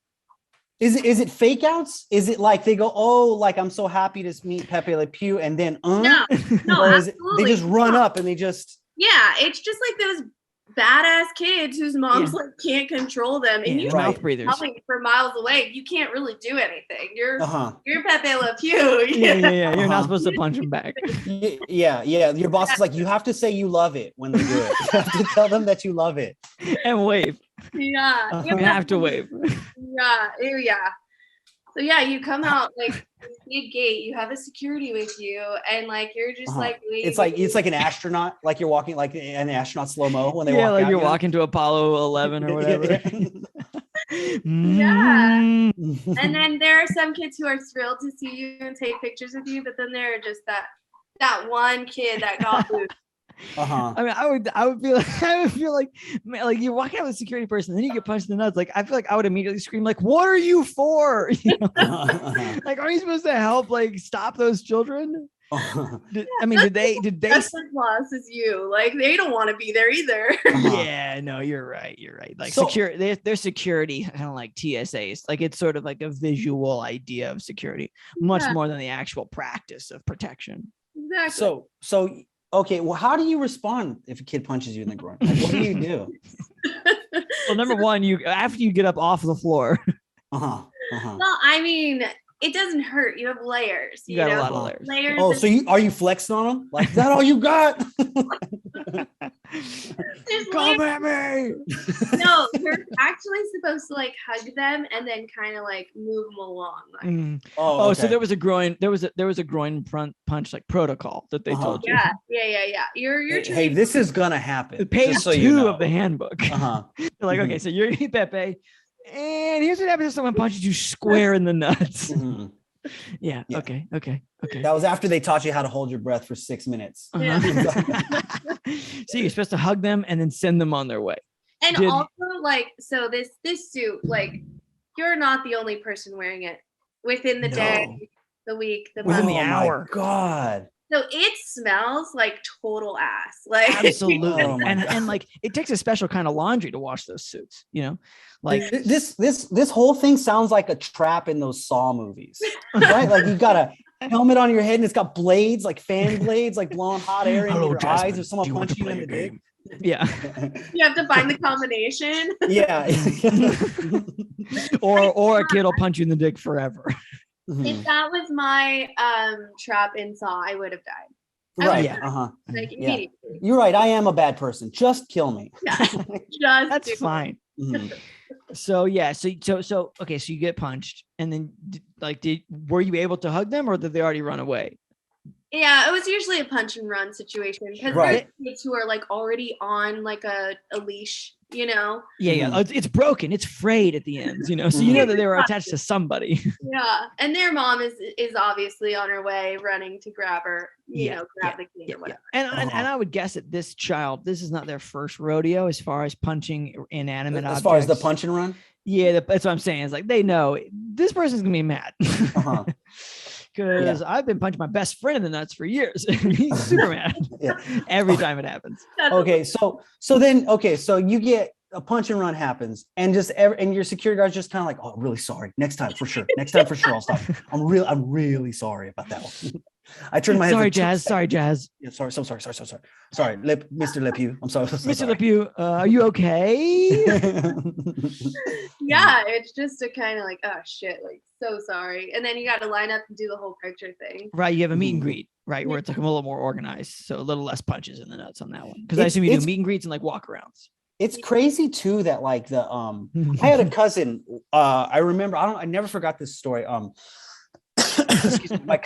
is it fake outs? Is it like they go, oh, like I'm so happy to meet Pepe Le Pew, and then no, or is it they just run no. up and they just it's just like those badass kids whose moms like can't control them, and you're mouth breathers for miles away. You can't really do anything. You're Pepe Le Pew. Yeah. You're not supposed to punch them back. Yeah. Your boss is like, you have to say you love it when they do it. You have to tell them that you love it and wave. Yeah, you have to wave. Yeah. So you come out like big gate. You have a security with you, and like you're just like waving. It's like an astronaut, like you're walking like an astronaut slow-mo when they walk like out, you're walking to Apollo 11 or whatever. And then there are some kids who are thrilled to see you and take pictures with you, but then there are just that one kid that got booed. I mean, I would feel like, man, like you're walking out with a security person, then you get punched in the nuts. Like, I feel like I would immediately scream, like, "What are you for?" You know? Like, are you supposed to help, like, stop those children? Did they? That's as lost as you. Like, they don't want to be there either. Yeah, no, you're right. Like, their security, kind of like TSAs. Like, it's sort of like a visual idea of security, much more than the actual practice of protection. Exactly. So. Okay, well, how do you respond if a kid punches you in the groin? Like, what do you do? Well, number one, after you get up off the floor. Well, I mean, it doesn't hurt. You have layers. You got a lot of layers. Oh, so are you flexing on them? Like, is that all you got? Come at me. No, you're actually supposed to like hug them and then kind of like move them along. Like. Okay. So there was a groin. There was a groin punch like protocol that they told you. Yeah. You're hey, this is gonna happen. Page 2 of the handbook. They're like, okay, so you're gonna eat Pepe, and here's what happens if someone punches you square in the nuts. Yeah. Okay. That was after they taught you how to hold your breath for 6 minutes. Yeah. So you're supposed to hug them and then send them on their way. And also, like, so this suit, like, you're not the only person wearing it. Within the day, the week, the month, the hour. My God. So it smells like total ass. Like, absolutely. And like it takes a special kind of laundry to wash those suits, you know? Like this whole thing sounds like a trap in those Saw movies. Right? Like you got a helmet on your head and it's got blades, like fan blades, like blowing hot air into your eyes, or someone punching you in the dick. Yeah. You have to find the combination. Yeah. or a kid will punch you in the dick forever. If that was my trap in Saw, I would have died. Right. Like immediately. You're right. I am a bad person. Just kill me. Yeah. That's fine. So okay, so you get punched, and then were you able to hug them, or did they already run away? Yeah, it was usually a punch and run situation because there's kids who are like already on like a leash, you know. Yeah. It's broken, it's frayed at the ends, you know. So you know that they were attached to somebody. Yeah, and their mom is obviously on her way running to grab her, grab the kid or whatever. And I would guess that this is not their first rodeo as far as punching inanimate objects. As far as the punch and run. Yeah, that's what I'm saying. It's like they know this person's gonna be mad. Because I've been punching my best friend in the nuts for years. He's super mad every time it happens. Okay, so you get a punch and run happens, and and your security guard's just kind of like, oh, really sorry. Next time for sure. I'll stop. I'm really sorry about that one. I turned my head. Sorry, Jazz. Yeah, sorry. So sorry. Sorry, Mr. Le Pew. I'm sorry. Mr. Le Pew, are you okay? Yeah, it's just a kind of like, oh shit, like so sorry. And then you got to line up and do the whole picture thing. Right, you have a meet and greet, right, where it's like a little more organized, so a little less punches in the nuts on that one. Because I assume you do meet and greets and like walk-arounds. It's crazy too that like the I had a cousin. I remember. I never forgot this story. Excuse me, my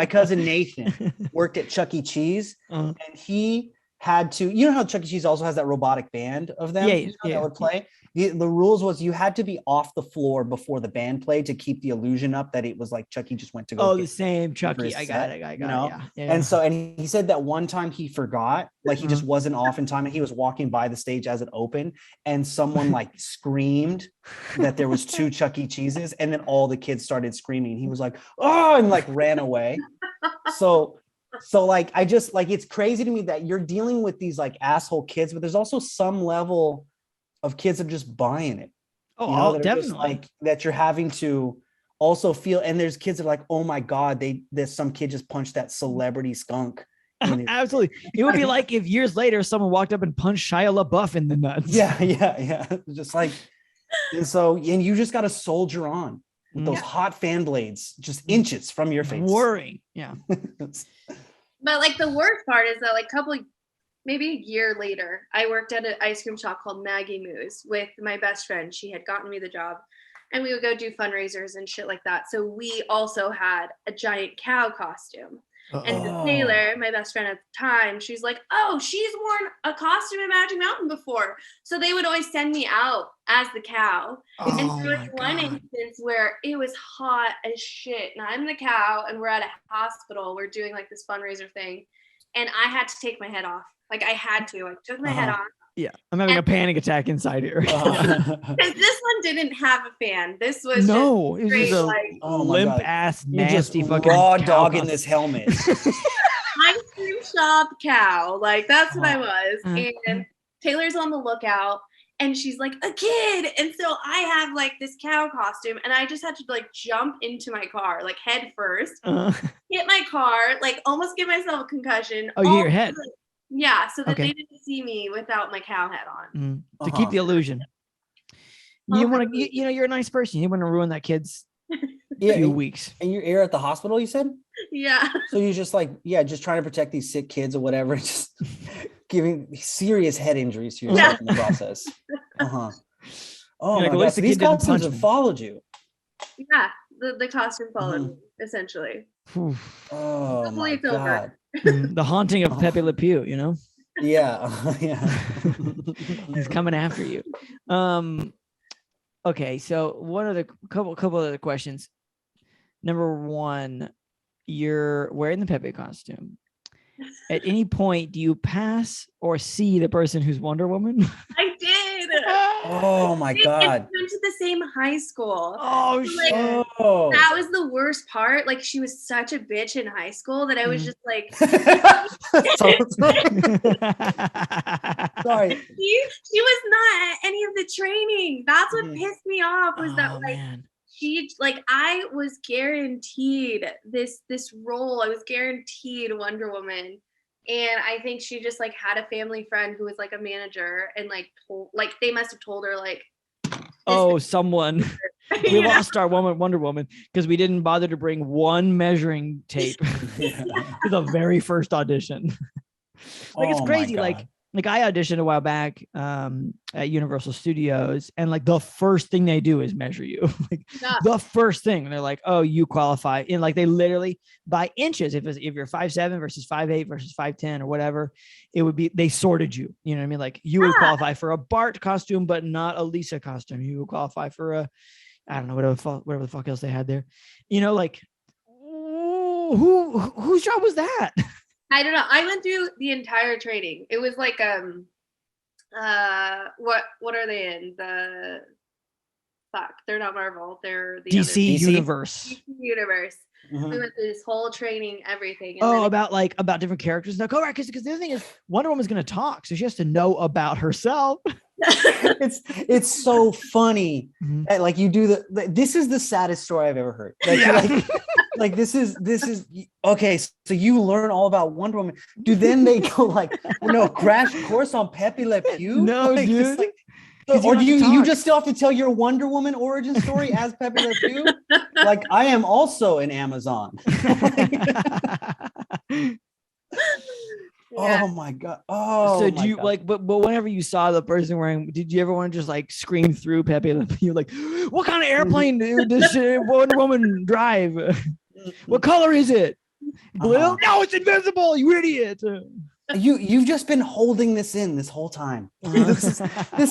cousin Nathan worked at Chuck E. Cheese, and he had to, you know how Chuck E. Cheese also has that robotic band of them that would play. The rules was you had to be off the floor before the band played to keep the illusion up that it was like Chuck E. just went to go. Oh, the same Chuck E. I got it. Yeah. And he said that one time he forgot, like he just wasn't off in time, and he was walking by the stage as it opened, and someone like screamed that there was 2 Chuck E. Cheeses, and then all the kids started screaming. He was like, oh, and like ran away. So like I just like, it's crazy to me that you're dealing with these like asshole kids, but there's also some level of kids that are just buying it. Oh, that are definitely. just like that you're having to also feel. And there's kids that are like, oh my God, there's some kid just punched that celebrity skunk. Absolutely. It would be like if years later someone walked up and punched Shia LaBeouf in the nuts. Yeah. Just like, and you just got to soldier on with those hot fan blades just inches from your face. Worrying. Yeah. But like the worst part is that like maybe a year later, I worked at an ice cream shop called Maggie Moo's with my best friend. She had gotten me the job, and we would go do fundraisers and shit like that. So we also had a giant cow costume. And Taylor, my best friend at the time, she's like, oh, she's worn a costume in Magic Mountain before. So they would always send me out as the cow. And there was one instance where it was hot as shit. And I'm the cow and we're at a hospital. We're doing like this fundraiser thing. And I had to take my head off. Like I had to. I took my head off. Yeah, I'm having a panic attack inside here. Because this one didn't have a fan. This was it was just a like limp ass, nasty fucking raw dog in this helmet. Ice cream shop cow. Like that's what I was. And Taylor's on the lookout, and she's like a kid, and so I have like this cow costume, and I just had to like jump into my car, like head first, hit my car, like almost give myself a concussion. Oh, you hit your head. Yeah, so that they didn't see me without my cow head on. To keep the illusion. You want to, you're a nice person. You want to ruin that kid's few weeks. And you're at the hospital, you said? Yeah. So you're just like, just trying to protect these sick kids or whatever, just giving serious head injuries to yourself in the process. Oh my God. So these costumes have followed you. Yeah, the costume followed me, essentially. Oh my God. The haunting of Pepe Le Pew, Yeah. He's coming after you. Okay, so couple other questions. Number one, you're wearing the Pepe costume. At any point, do you pass or see the person who's Wonder Woman? I did. Oh my God. We went to the same high school. Oh shit. That was the worst part. Like she was such a bitch in high school that I was just like sorry. She was not at any of the training. That's what pissed me off was that she I was guaranteed this role. I was guaranteed Wonder Woman. And I think she just like had a family friend who was like a manager and they must have told her like, someone we lost our Wonder Woman because we didn't bother to bring one measuring tape to the very first audition. It's crazy. Like I auditioned a while back at Universal Studios, and like the first thing they do is measure you. The first thing, and they're like, "Oh, you qualify." And like they literally by inches. If you're 5'7" versus 5'8" versus 5'10" or whatever, it would be they sorted you. You know what I mean? Like you would qualify for a Bart costume, but not a Lisa costume. You would qualify for a, I don't know, whatever the fuck else they had there. Like whose job was that? I don't know. I went through the entire training. It was like what are they in? They're not Marvel. They're the DC Universe. DC Universe. We went through this whole training, everything. And about different characters. No, right? Because the other thing is Wonder Woman's going to talk, so she has to know about herself. It's so funny that like you do this is the saddest story I've ever heard. Like this is okay. So you learn all about Wonder Woman. Then they go crash course on Pepe Le Pew? No, dude. Or do you just still have to tell your Wonder Woman origin story as Pepe Le Pew? Like I am also an Amazon. Oh my God. Oh, so do you but whenever you saw the person wearing, did you ever want to just like scream through Pepe Le Pew? Like, what kind of airplane does Wonder Woman drive? What color is it? Blue? No, it's invisible, you idiot. You've just been holding this in this whole time. This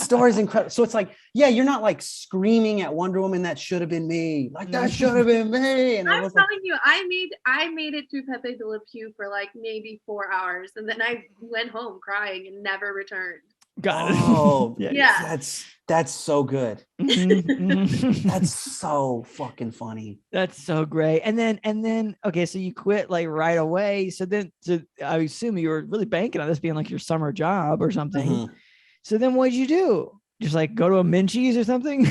story is incredible. So it's like, you're not like screaming at Wonder Woman, that should have been me. Like that should have been me. And I'm telling you, I made it through Pepe Le Pew for like maybe 4 hours, and then I went home crying and never returned. Got it. Oh, yeah. That's so good. That's so fucking funny. That's so great. And then okay, so you quit like right away. So I assume you were really banking on this being like your summer job or something. So then what did you do? Just like go to a Minchie's or something?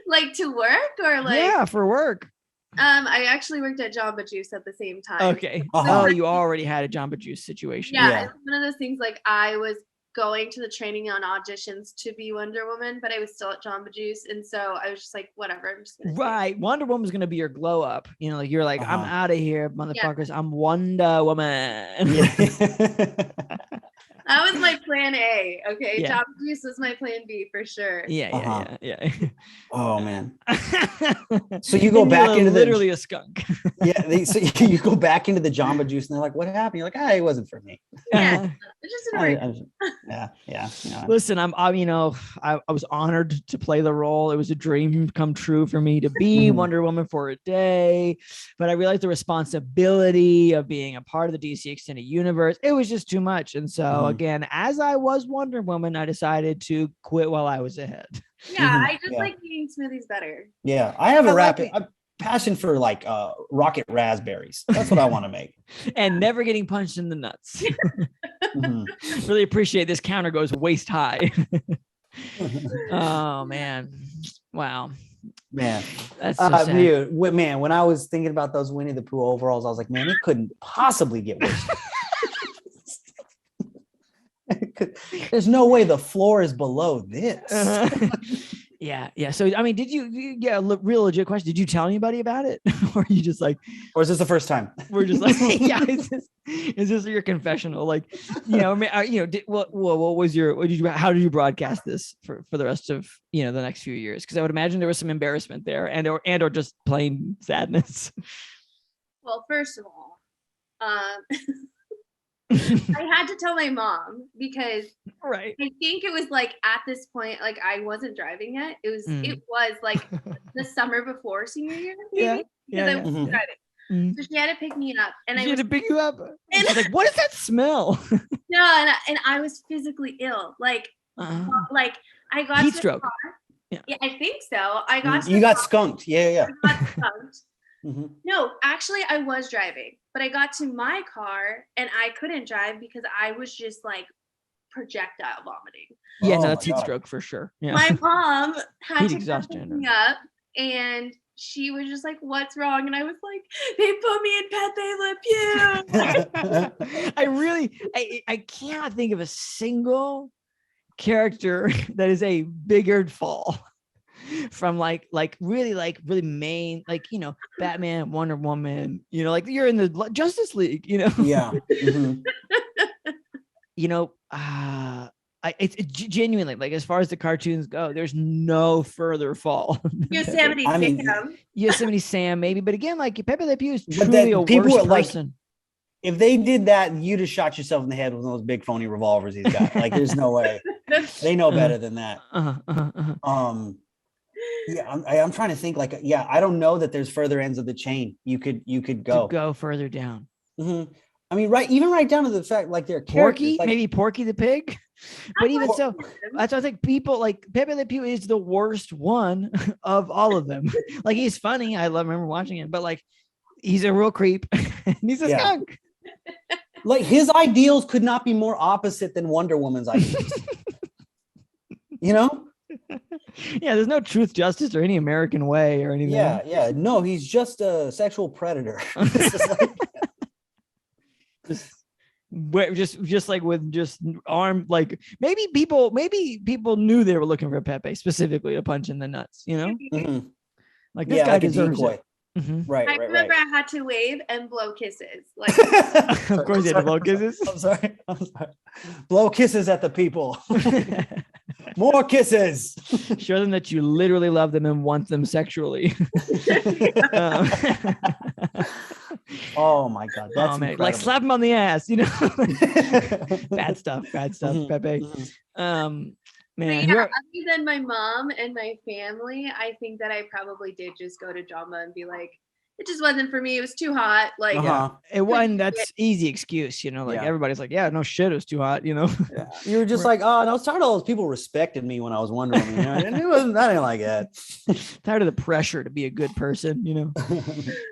Like to work or like? Yeah, for work. I actually worked at Jamba Juice at the same time. Okay. Oh, you already had a Jamba Juice situation. Yeah. It's one of those things like I was going to the training on auditions to be Wonder Woman, but I was still at Jamba Juice. And so I was just like, whatever. I'm just gonna right. Wonder Woman's going to be your glow up. You know, like you're like, I'm out of here, motherfuckers. Yeah. I'm Wonder Woman. That was my plan A. Okay. Yeah. Jamba Juice was my plan B for sure. Yeah. Oh man. So you go back into literally a skunk. So you go back into the Jamba Juice and they're like, what happened? You're like, it wasn't for me. Yeah. It just didn't work. Yeah. Listen, I was honored to play the role. It was a dream come true for me to be Wonder Woman for a day, but I realized the responsibility of being a part of the DC Extended Universe. It was just too much. And so again, as I was Wonder Woman, I decided to quit while I was ahead. Yeah, I just like eating smoothies better. Yeah, I have a passion for like rocket raspberries. That's what I want to make. And never getting punched in the nuts. Really appreciate this counter goes waist high. Oh man. Wow. Man, that's so sad. Dude, man, when I was thinking about those Winnie the Pooh overalls, I was like, man, it couldn't possibly get worse. There's no way the floor is below this. Yeah. So, I mean, did you get a real legit question? Did you tell anybody about it? Or are you just like, or is this the first time? We're just like, is this your confessional? Like, what was how did you broadcast this for the rest of, the next few years? Because I would imagine there was some embarrassment there or just plain sadness. Well, first of all, I had to tell my mom because I think it was like at this point, like I wasn't driving yet. It was like the summer before senior year, maybe, because I wasn't driving. So she had to pick me up, and she had to pick you up. And she's like, "What is that smell?" No, and I was physically ill. Like I got heat stroke. Yeah, I think so. I got you got skunked. Yeah. I got skunked. No, actually, I was driving, but I got to my car and I couldn't drive because I was just like projectile vomiting. Yeah, no, that's heat stroke for sure. Yeah. My mom had to pick me up, and she was just like, "What's wrong?" And I was like, "They put me in Pepe Le Pew." I cannot think of a single character that is a bigger fall from like really main, like, Batman, Wonder Woman, like you're in the Justice League, Yeah. It's genuinely, like, as far as the cartoons go, there's no further fall. Yosemite Sam maybe, but again, like Pepe Le Pew is truly a worse person. If they did that, you just shot yourself in the head with those big phony revolvers he's got. Like, there's no way. They know better than that. Yeah, I'm trying to think. Like, I don't know that there's further ends of the chain. You could go further down. I mean, right down to the fact, like, they're Porky, like, maybe Porky the Pig. But even so, that's why I think people like Pepe Le Pew is the worst one of all of them. Like, he's funny. I remember watching it, but like, he's a real creep. And he's a skunk. Like, his ideals could not be more opposite than Wonder Woman's ideals. Yeah, there's no truth, justice, or any American way or anything. Yeah. No, he's just a sexual predator. just like with just armed, like maybe people knew they were looking for Pepe specifically to punch in the nuts, Like, this guy deserves it. Right. I remember I had to wave and blow kisses. Like, of course, you had to blow kisses. I'm sorry. Blow kisses at the people. More kisses. Show them that you literally love them and want them sexually. Oh my God, that's like slap them on the ass, Bad stuff, Pepe. Man, other than my mom and my family, I think that I probably did just go to Jamba and be like, it just wasn't for me. It was too hot. Like, it wasn't. That's easy excuse, Like, everybody's like, yeah, no shit, it was too hot, You were just like, oh, and I was tired of all those people respected me when I was Wonder Woman. And it wasn't. I didn't like that. Tired of the pressure to be a good person,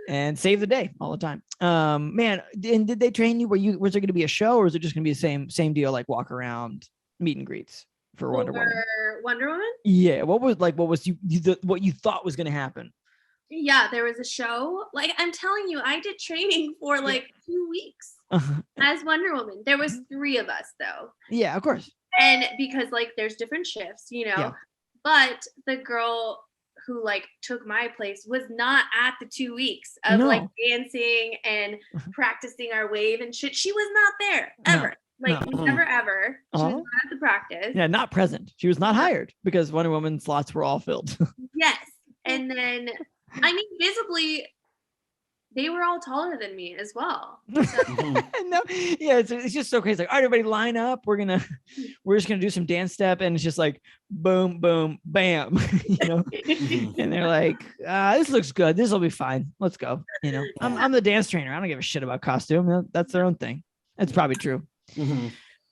and save the day all the time. Man, and did they train you? Was there going to be a show, or is it just going to be the same deal? Like, walk around meet and greets for Wonder Woman? Wonder Woman? Yeah. What was what you thought was going to happen? Yeah, there was a show. Like, I'm telling you, I did training for like 2 weeks as Wonder Woman. There was 3 of us though. Yeah, of course. And because like there's different shifts, but the girl who like took my place was not at the 2 weeks of like dancing and practicing our wave and shit. She was not there ever. Never ever. She was not at the practice. Yeah, not present. She was not hired because Wonder Woman slots were all filled. Yes. And then I mean, visibly, they were all taller than me as well. So. It's just so crazy. Like, all right, everybody line up. We're just gonna do some dance step, and it's just like boom, boom, bam, And they're like, this looks good. This will be fine. Let's go. I'm the dance trainer. I don't give a shit about costume. That's their own thing. That's probably true.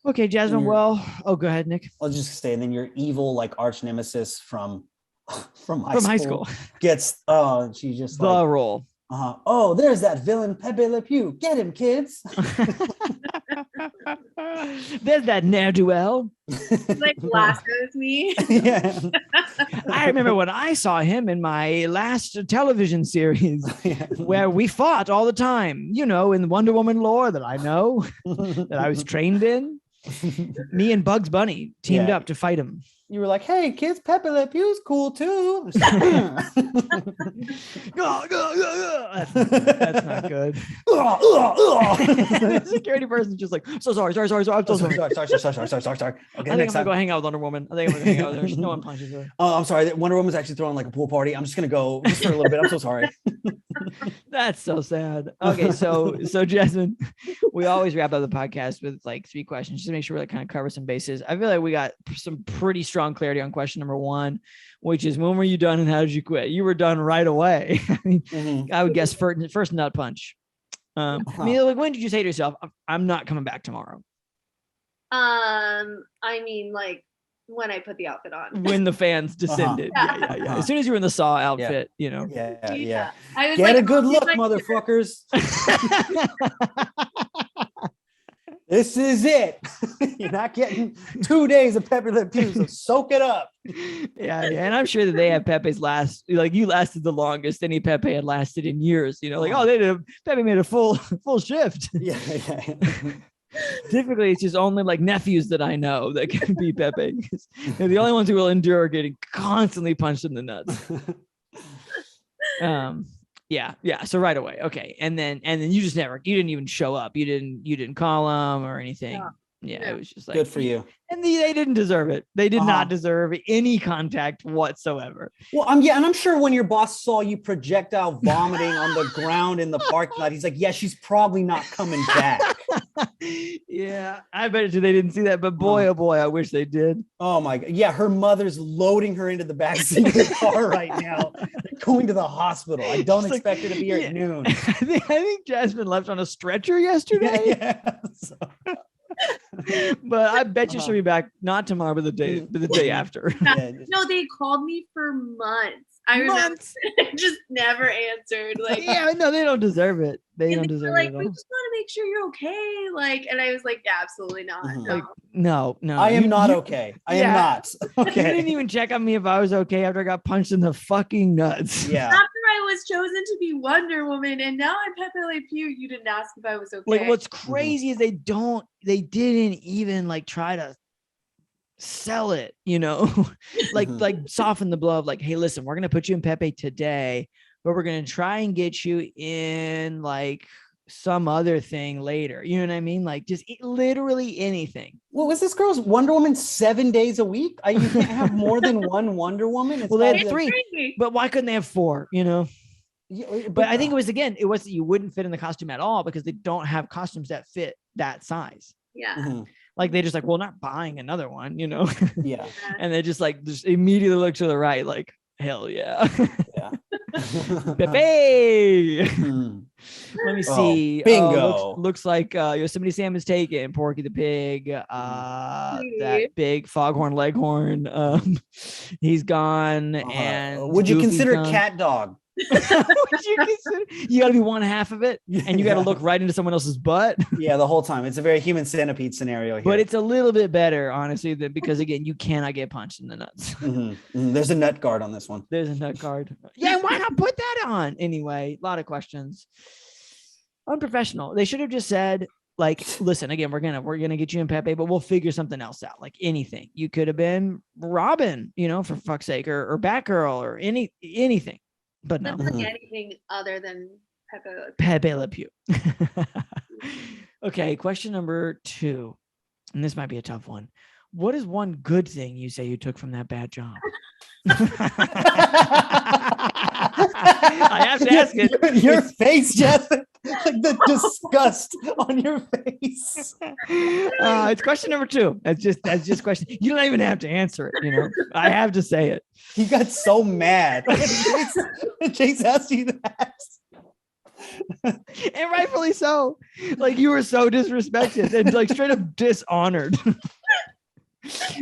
Okay, Jasmine. Go ahead, Nick. I'll just say, and then your evil like arch nemesis from high school gets she's just the like, role. Oh, there's that villain Pepe Le Pew. Get him, kids. There's that ne'er-do-well. Like lassos me. Yeah. I remember when I saw him in my last television series where we fought all the time, in the Wonder Woman lore that I know, that I was trained in. Me and Bugs Bunny teamed up to fight him. You were like, hey, kids, Pepe Le Pew's cool too. That's not good. The security person's just like, so sorry. I'm so sorry. Sorry. Okay, I think I'm gonna go hang out with Wonder Woman. I think I'm gonna hang out with her. No one punches her. Oh, I'm sorry. Wonder Woman's actually throwing like a pool party. I'm just gonna go just for a little bit. I'm so sorry. That's so sad. Okay, so Jasmine, we always wrap up the podcast with like 3 questions just to make sure we like kind of cover some bases. I feel like we got some pretty strong clarity on question number 1, which is when were you done and how did you quit? You were done right away. I mean, I would guess first nut punch. Like, when did you say to yourself, I'm not coming back tomorrow? I mean, like when I put the outfit on. When the fans descended. Yeah. As soon as you were in the Saw outfit, Yeah. I was Get a good look, motherfuckers. This is it. You're not getting 2 days of Pepe Le Pew, so soak it up. Yeah, and I'm sure that they had Pepe's last, like you lasted the longest any Pepe had lasted in years. Pepe made a full shift. Yeah. Typically, it's just only like nephews that I know that can be Pepe. They're the only ones who will endure getting constantly punched in the nuts. Yeah. So right away. Okay. And then you didn't even show up. You didn't call them or anything. Yeah. It was just like, good for you. And they didn't deserve it. They did not deserve any contact whatsoever. Well, and I'm sure when your boss saw you projectile vomiting on the ground in the parking lot, he's like, yeah, she's probably not coming back. Yeah, I bet you they didn't see that, but boy, oh boy, I wish they did. Oh my God. Yeah, her mother's loading her into the backseat of the car right now. They're going to the hospital. I don't expect her to be here at noon. I think Jasmine left on a stretcher yesterday. So. But I bet you she'll be back not tomorrow, but the day after. No, they called me for months. I remember just never answered. Like, yeah, no, they don't deserve it. They don't deserve it. We just want to make sure you're okay. Like, and I was like, yeah, absolutely not. Like, no. I am not okay. I am not. Okay. You didn't even check on me if I was okay after I got punched in the fucking nuts. Yeah. After I was chosen to be Wonder Woman, and now I'm Pepe Le Pew, you didn't ask if I was okay. Like, what's crazy is they didn't even like try to sell it, like soften the blow of like, hey, listen, we're gonna put you in Pepe today, but we're gonna try and get you in like some other thing later. You know what I mean? Like just literally anything. Well, was this girl's Wonder Woman 7 days a week? You can't have more than one Wonder Woman. Well, they had 3, but why couldn't they have 4? Yeah, but I think it was that you wouldn't fit in the costume at all because they don't have costumes that fit that size. Yeah. Like they just like, well, not buying another one, Yeah. And they just immediately look to the right, like, hell yeah. Yeah. Pepe. Let me see. Bingo. Looks like Yosemite Sam is taken. Porky the Pig. That big Foghorn Leghorn. He's gone. And would you Goofy's consider gone. Cat Dog? You got to be one half of it, and you got to look right into someone else's butt. Yeah, the whole time. It's a very human centipede scenario here. But it's a little bit better, honestly, because again, you cannot get punched in the nuts. There's a nut guard on this one. There's a nut guard. Yeah, why not put that on? Anyway, a lot of questions. Unprofessional. They should have just said, like, listen, again, we're gonna get you in Pepe, but we'll figure something else out. Like anything. You could have been Robin, for fuck's sake, or Batgirl, or anything. But no. Anything other than Pepe Le Pew. Okay, question number 2. And this might be a tough one. What is one good thing you say you took from that bad job? I have to ask it. Your face, Jeff. Like the disgust on your face. It's question number 2. That's just question. You don't even have to answer it. I have to say it. He got so mad. Chase asked you that. And rightfully so. Like, you were so disrespected and like straight up dishonored.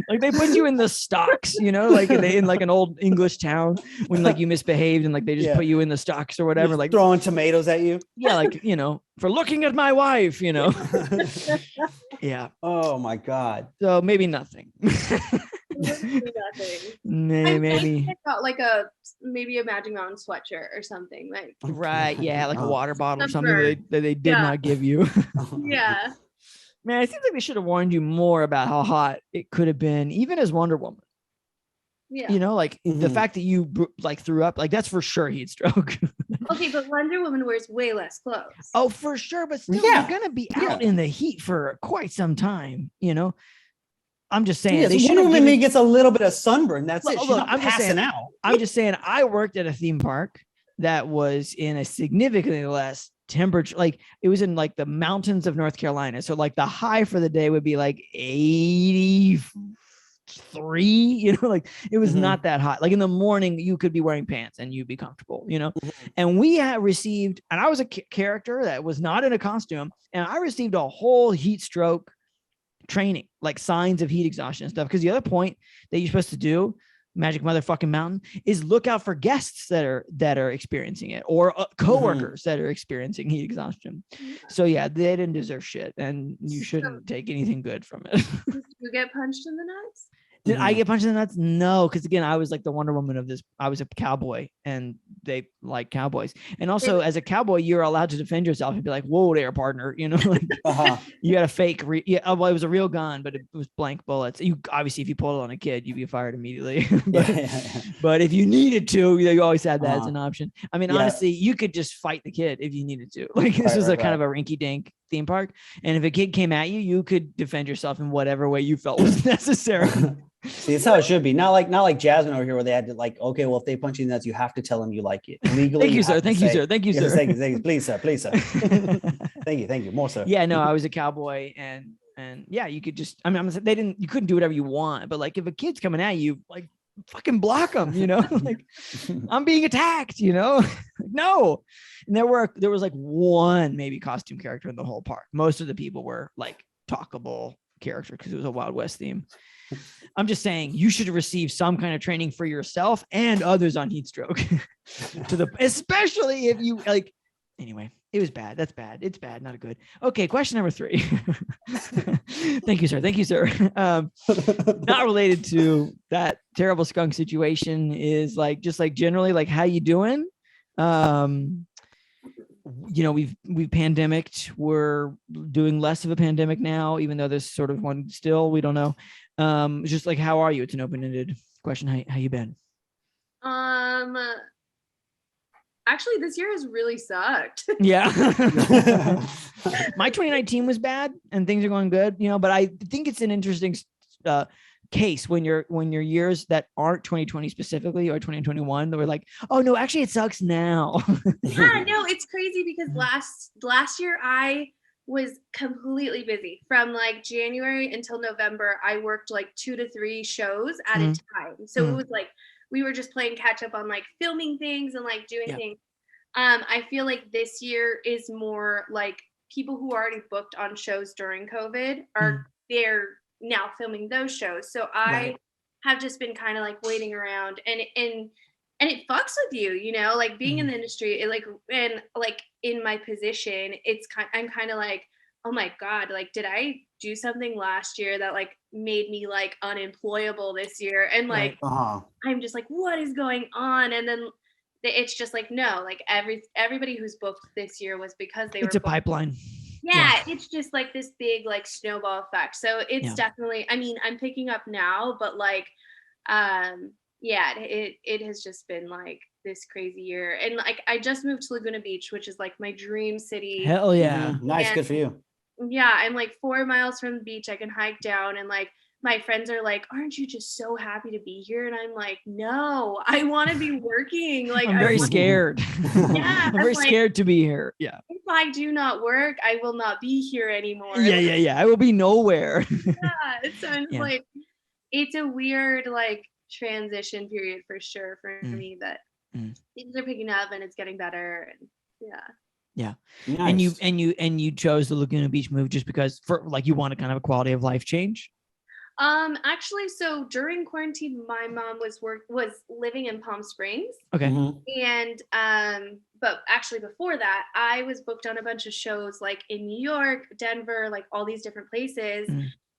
Like, they put you in the stocks, like in like an old English town when like you misbehaved, and like they just put you in the stocks or whatever, just like throwing tomatoes at you. Yeah, like, for looking at my wife, Yeah. Oh my God. So maybe nothing. Maybe I got like maybe a Magic Mountain sweatshirt or something, like right. Yeah, like a water bottle or something that they did not give you. Yeah. Man, it seems like they should have warned you more about how hot it could have been, even as Wonder Woman. Yeah. The fact that you like threw up, like that's for sure heat stroke. Okay, but Wonder Woman wears way less clothes. Oh, for sure, but still, you're gonna be out in the heat for quite some time. I'm just saying. Wonder Woman gets a little bit of sunburn. That's it. She's not passing out. I'm just saying. I worked at a theme park that was in a significantly less temperature, like it was in like the mountains of North Carolina, so like the high for the day would be like 83, like it was not that hot. Like in the morning you could be wearing pants and you'd be comfortable, and we had received, and I was a character that was not in a costume, and I received a whole heat stroke training, like signs of heat exhaustion and stuff, because the other point that you're supposed to do, Magic Motherfucking Mountain, is look out for guests that are experiencing it, or coworkers that are experiencing heat exhaustion. So yeah, they didn't deserve shit, and you shouldn't take anything good from it. Did you get punched in the nuts? Did I get punched in the nuts? No, because again, I was like the Wonder Woman of this. I was a cowboy, and they like cowboys. And also, as a cowboy, you're allowed to defend yourself and be like, "Whoa, there, partner!" Like, you got a fake. It was a real gun, but it was blank bullets. You obviously, if you pulled it on a kid, you'd be fired immediately. But if you needed to, you always had that as an option. I mean, honestly, you could just fight the kid if you needed to. Like this was kind of a rinky-dink theme park, and if a kid came at you, you could defend yourself in whatever way you felt was necessary. See, it's how it should be. Not like Jasmine over here, where they had to like, okay, well, if they punch you in the nuts, you have to tell them you like it legally. Thank you, sir. Thank you, sir. Thank you, sir. Thank you, please, sir. Please, sir. Thank you, more, sir. Yeah, no, I was a cowboy, and yeah, you could just. I mean, you couldn't do whatever you want, but like if a kid's coming at you, like fucking block them, like I'm being attacked, no. And there was like one maybe costume character in the whole park. Most of the people were like talkable character because it was a Wild West theme. I'm just saying you should receive some kind of training for yourself and others on heat stroke especially if you like. Anyway, it was bad. That's bad. It's bad, not a good. Okay, question number 3. Thank you, sir. Thank you, sir. Not related to that terrible skunk situation, is like just like generally like how you doing? We've pandemicked. We're doing less of a pandemic now, even though there's sort of one still. We don't know. Just like, how are you? It's an open-ended question. How you been? Actually, this year has really sucked. Yeah. My 2019 was bad and things are going good, but I think it's an interesting case when your years that aren't 2020 specifically or 2021, that were like, oh no, actually it sucks now. Yeah, no, it's crazy because last year I was completely busy from like January until November. I worked like 2 to 3 shows at a time. So it was like, we were just playing catch up on like filming things and like doing things. I feel like this year is more like people who already booked on shows during COVID are they're now filming those shows. So I have just been kind of like waiting around, and and it fucks with you, you know, like being in the industry, it like, and like in my position, I'm kind of like, oh my God, like, did I do something last year that like made me like unemployable this year? And like, I'm just like, what is going on? And then it's just like, no, like everybody who's booked this year was because they were. It's a pipeline. Yeah, it's just like this big like snowball effect. So it's definitely, I mean, I'm picking up now, but like, yeah, it has just been like this crazy year. And like, I just moved to Laguna Beach, which is like my dream city. Hell yeah. Nice. And, good for you. Yeah, I'm like 4 miles from the beach. I can hike down, and like my friends are like, aren't you just so happy to be here? And I'm like, no, I want to be working. Like, I'm very scared. Yeah, I'm very scared to be here. Yeah. If I do not work, I will not be here anymore. Yeah. I will be nowhere. Yeah. So it's like, it's a weird like transition period for sure for me, that things are picking up and it's getting better. And yeah. Nice. And you chose the Laguna Beach move just because for like you wanted kind of a quality of life change? Actually, so during quarantine, my mom was living in Palm Springs. Okay. And but actually before that, I was booked on a bunch of shows like in New York, Denver, like all these different places.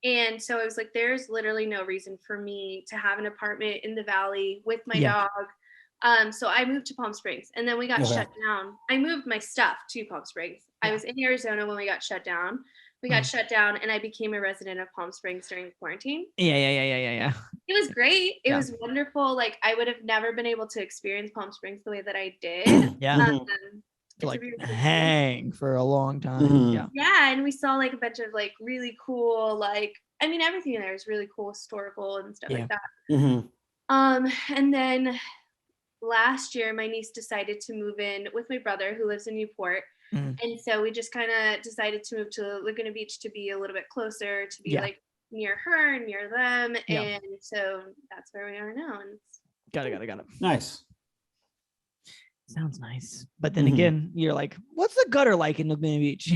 And so I was like, there's literally no reason for me to have an apartment in the Valley with my dog. So I moved to Palm Springs, and then we got shut down. I moved my stuff to Palm Springs. I was in Arizona when we got shut down. We got shut down, and I became a resident of Palm Springs during quarantine. Yeah. It was great. It was wonderful. Like, I would have never been able to experience Palm Springs the way that I did. Like hang for a long time. Yeah, and we saw like a bunch of like really cool, like, I mean, everything in there is really cool, historical and stuff like that. And then last year, my niece decided to move in with my brother who lives in Newport. And so we just kind of decided to move to Laguna Beach to be a little bit closer, to be like near her and near them. And so that's where we are now. And got it. Nice. Sounds nice. But then again, you're like, what's the gutter like in Laguna Beach?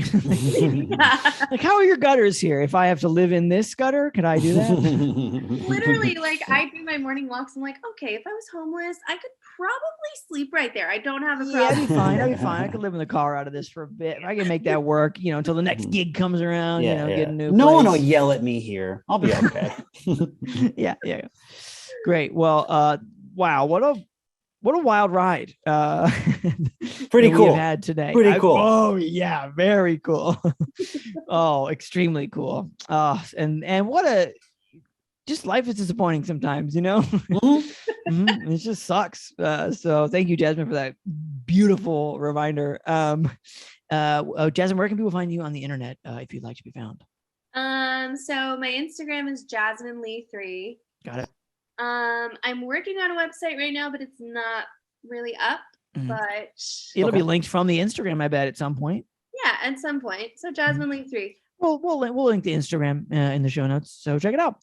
Like, how are your gutters here? If I have to live in this gutter, could I do that? Literally, like, I do my morning walks. I'm like, okay, if I was homeless, I could probably sleep right there. I don't have a problem. I'd be fine. I could live in the car out of this for a bit. I can make that work, you know, until the next gig comes around, get a new place. No one will yell at me here. I'll be okay. Yeah. Great. Well, wow. What a wild ride. Pretty cool. We've had today. Pretty cool. Oh yeah. Very cool. Oh, extremely cool. And what just life is disappointing sometimes, you know? It just sucks. So thank you, Jasmine, for that beautiful reminder. Jasmine, where can people find you on the internet if you'd like to be found? So my Instagram is Jasmine Lee 3. Got it. I'm working on a website right now, but it's not really up. But it'll be linked from the Instagram, I bet, at some point. Yeah, at some point. So Jasmine Lee 3. We'll link the Instagram in the show notes, so check it out.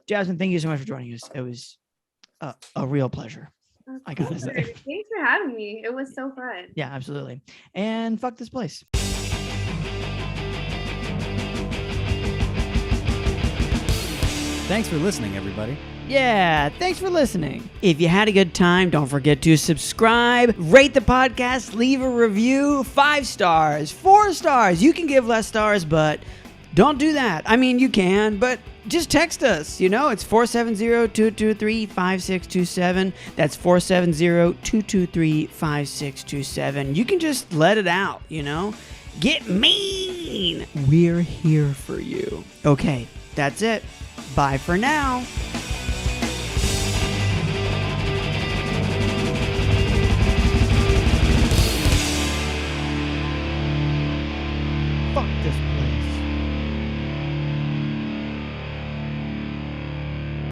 Jasmine, thank you so much for joining us. It was a real pleasure. I gotta say. Thanks for having me. It was so fun. Yeah, absolutely. And fuck this place. Thanks for listening, everybody. Yeah, thanks for listening. If you had a good time, don't forget to subscribe, rate the podcast, leave a review, 5 stars, 4 stars. You can give less stars, but don't do that. I mean, you can, but just text us. You know, it's 470-223-5627. That's 470-223-5627. You can just let it out, you know. Get mean. We're here for you. Okay, that's it. Bye for now.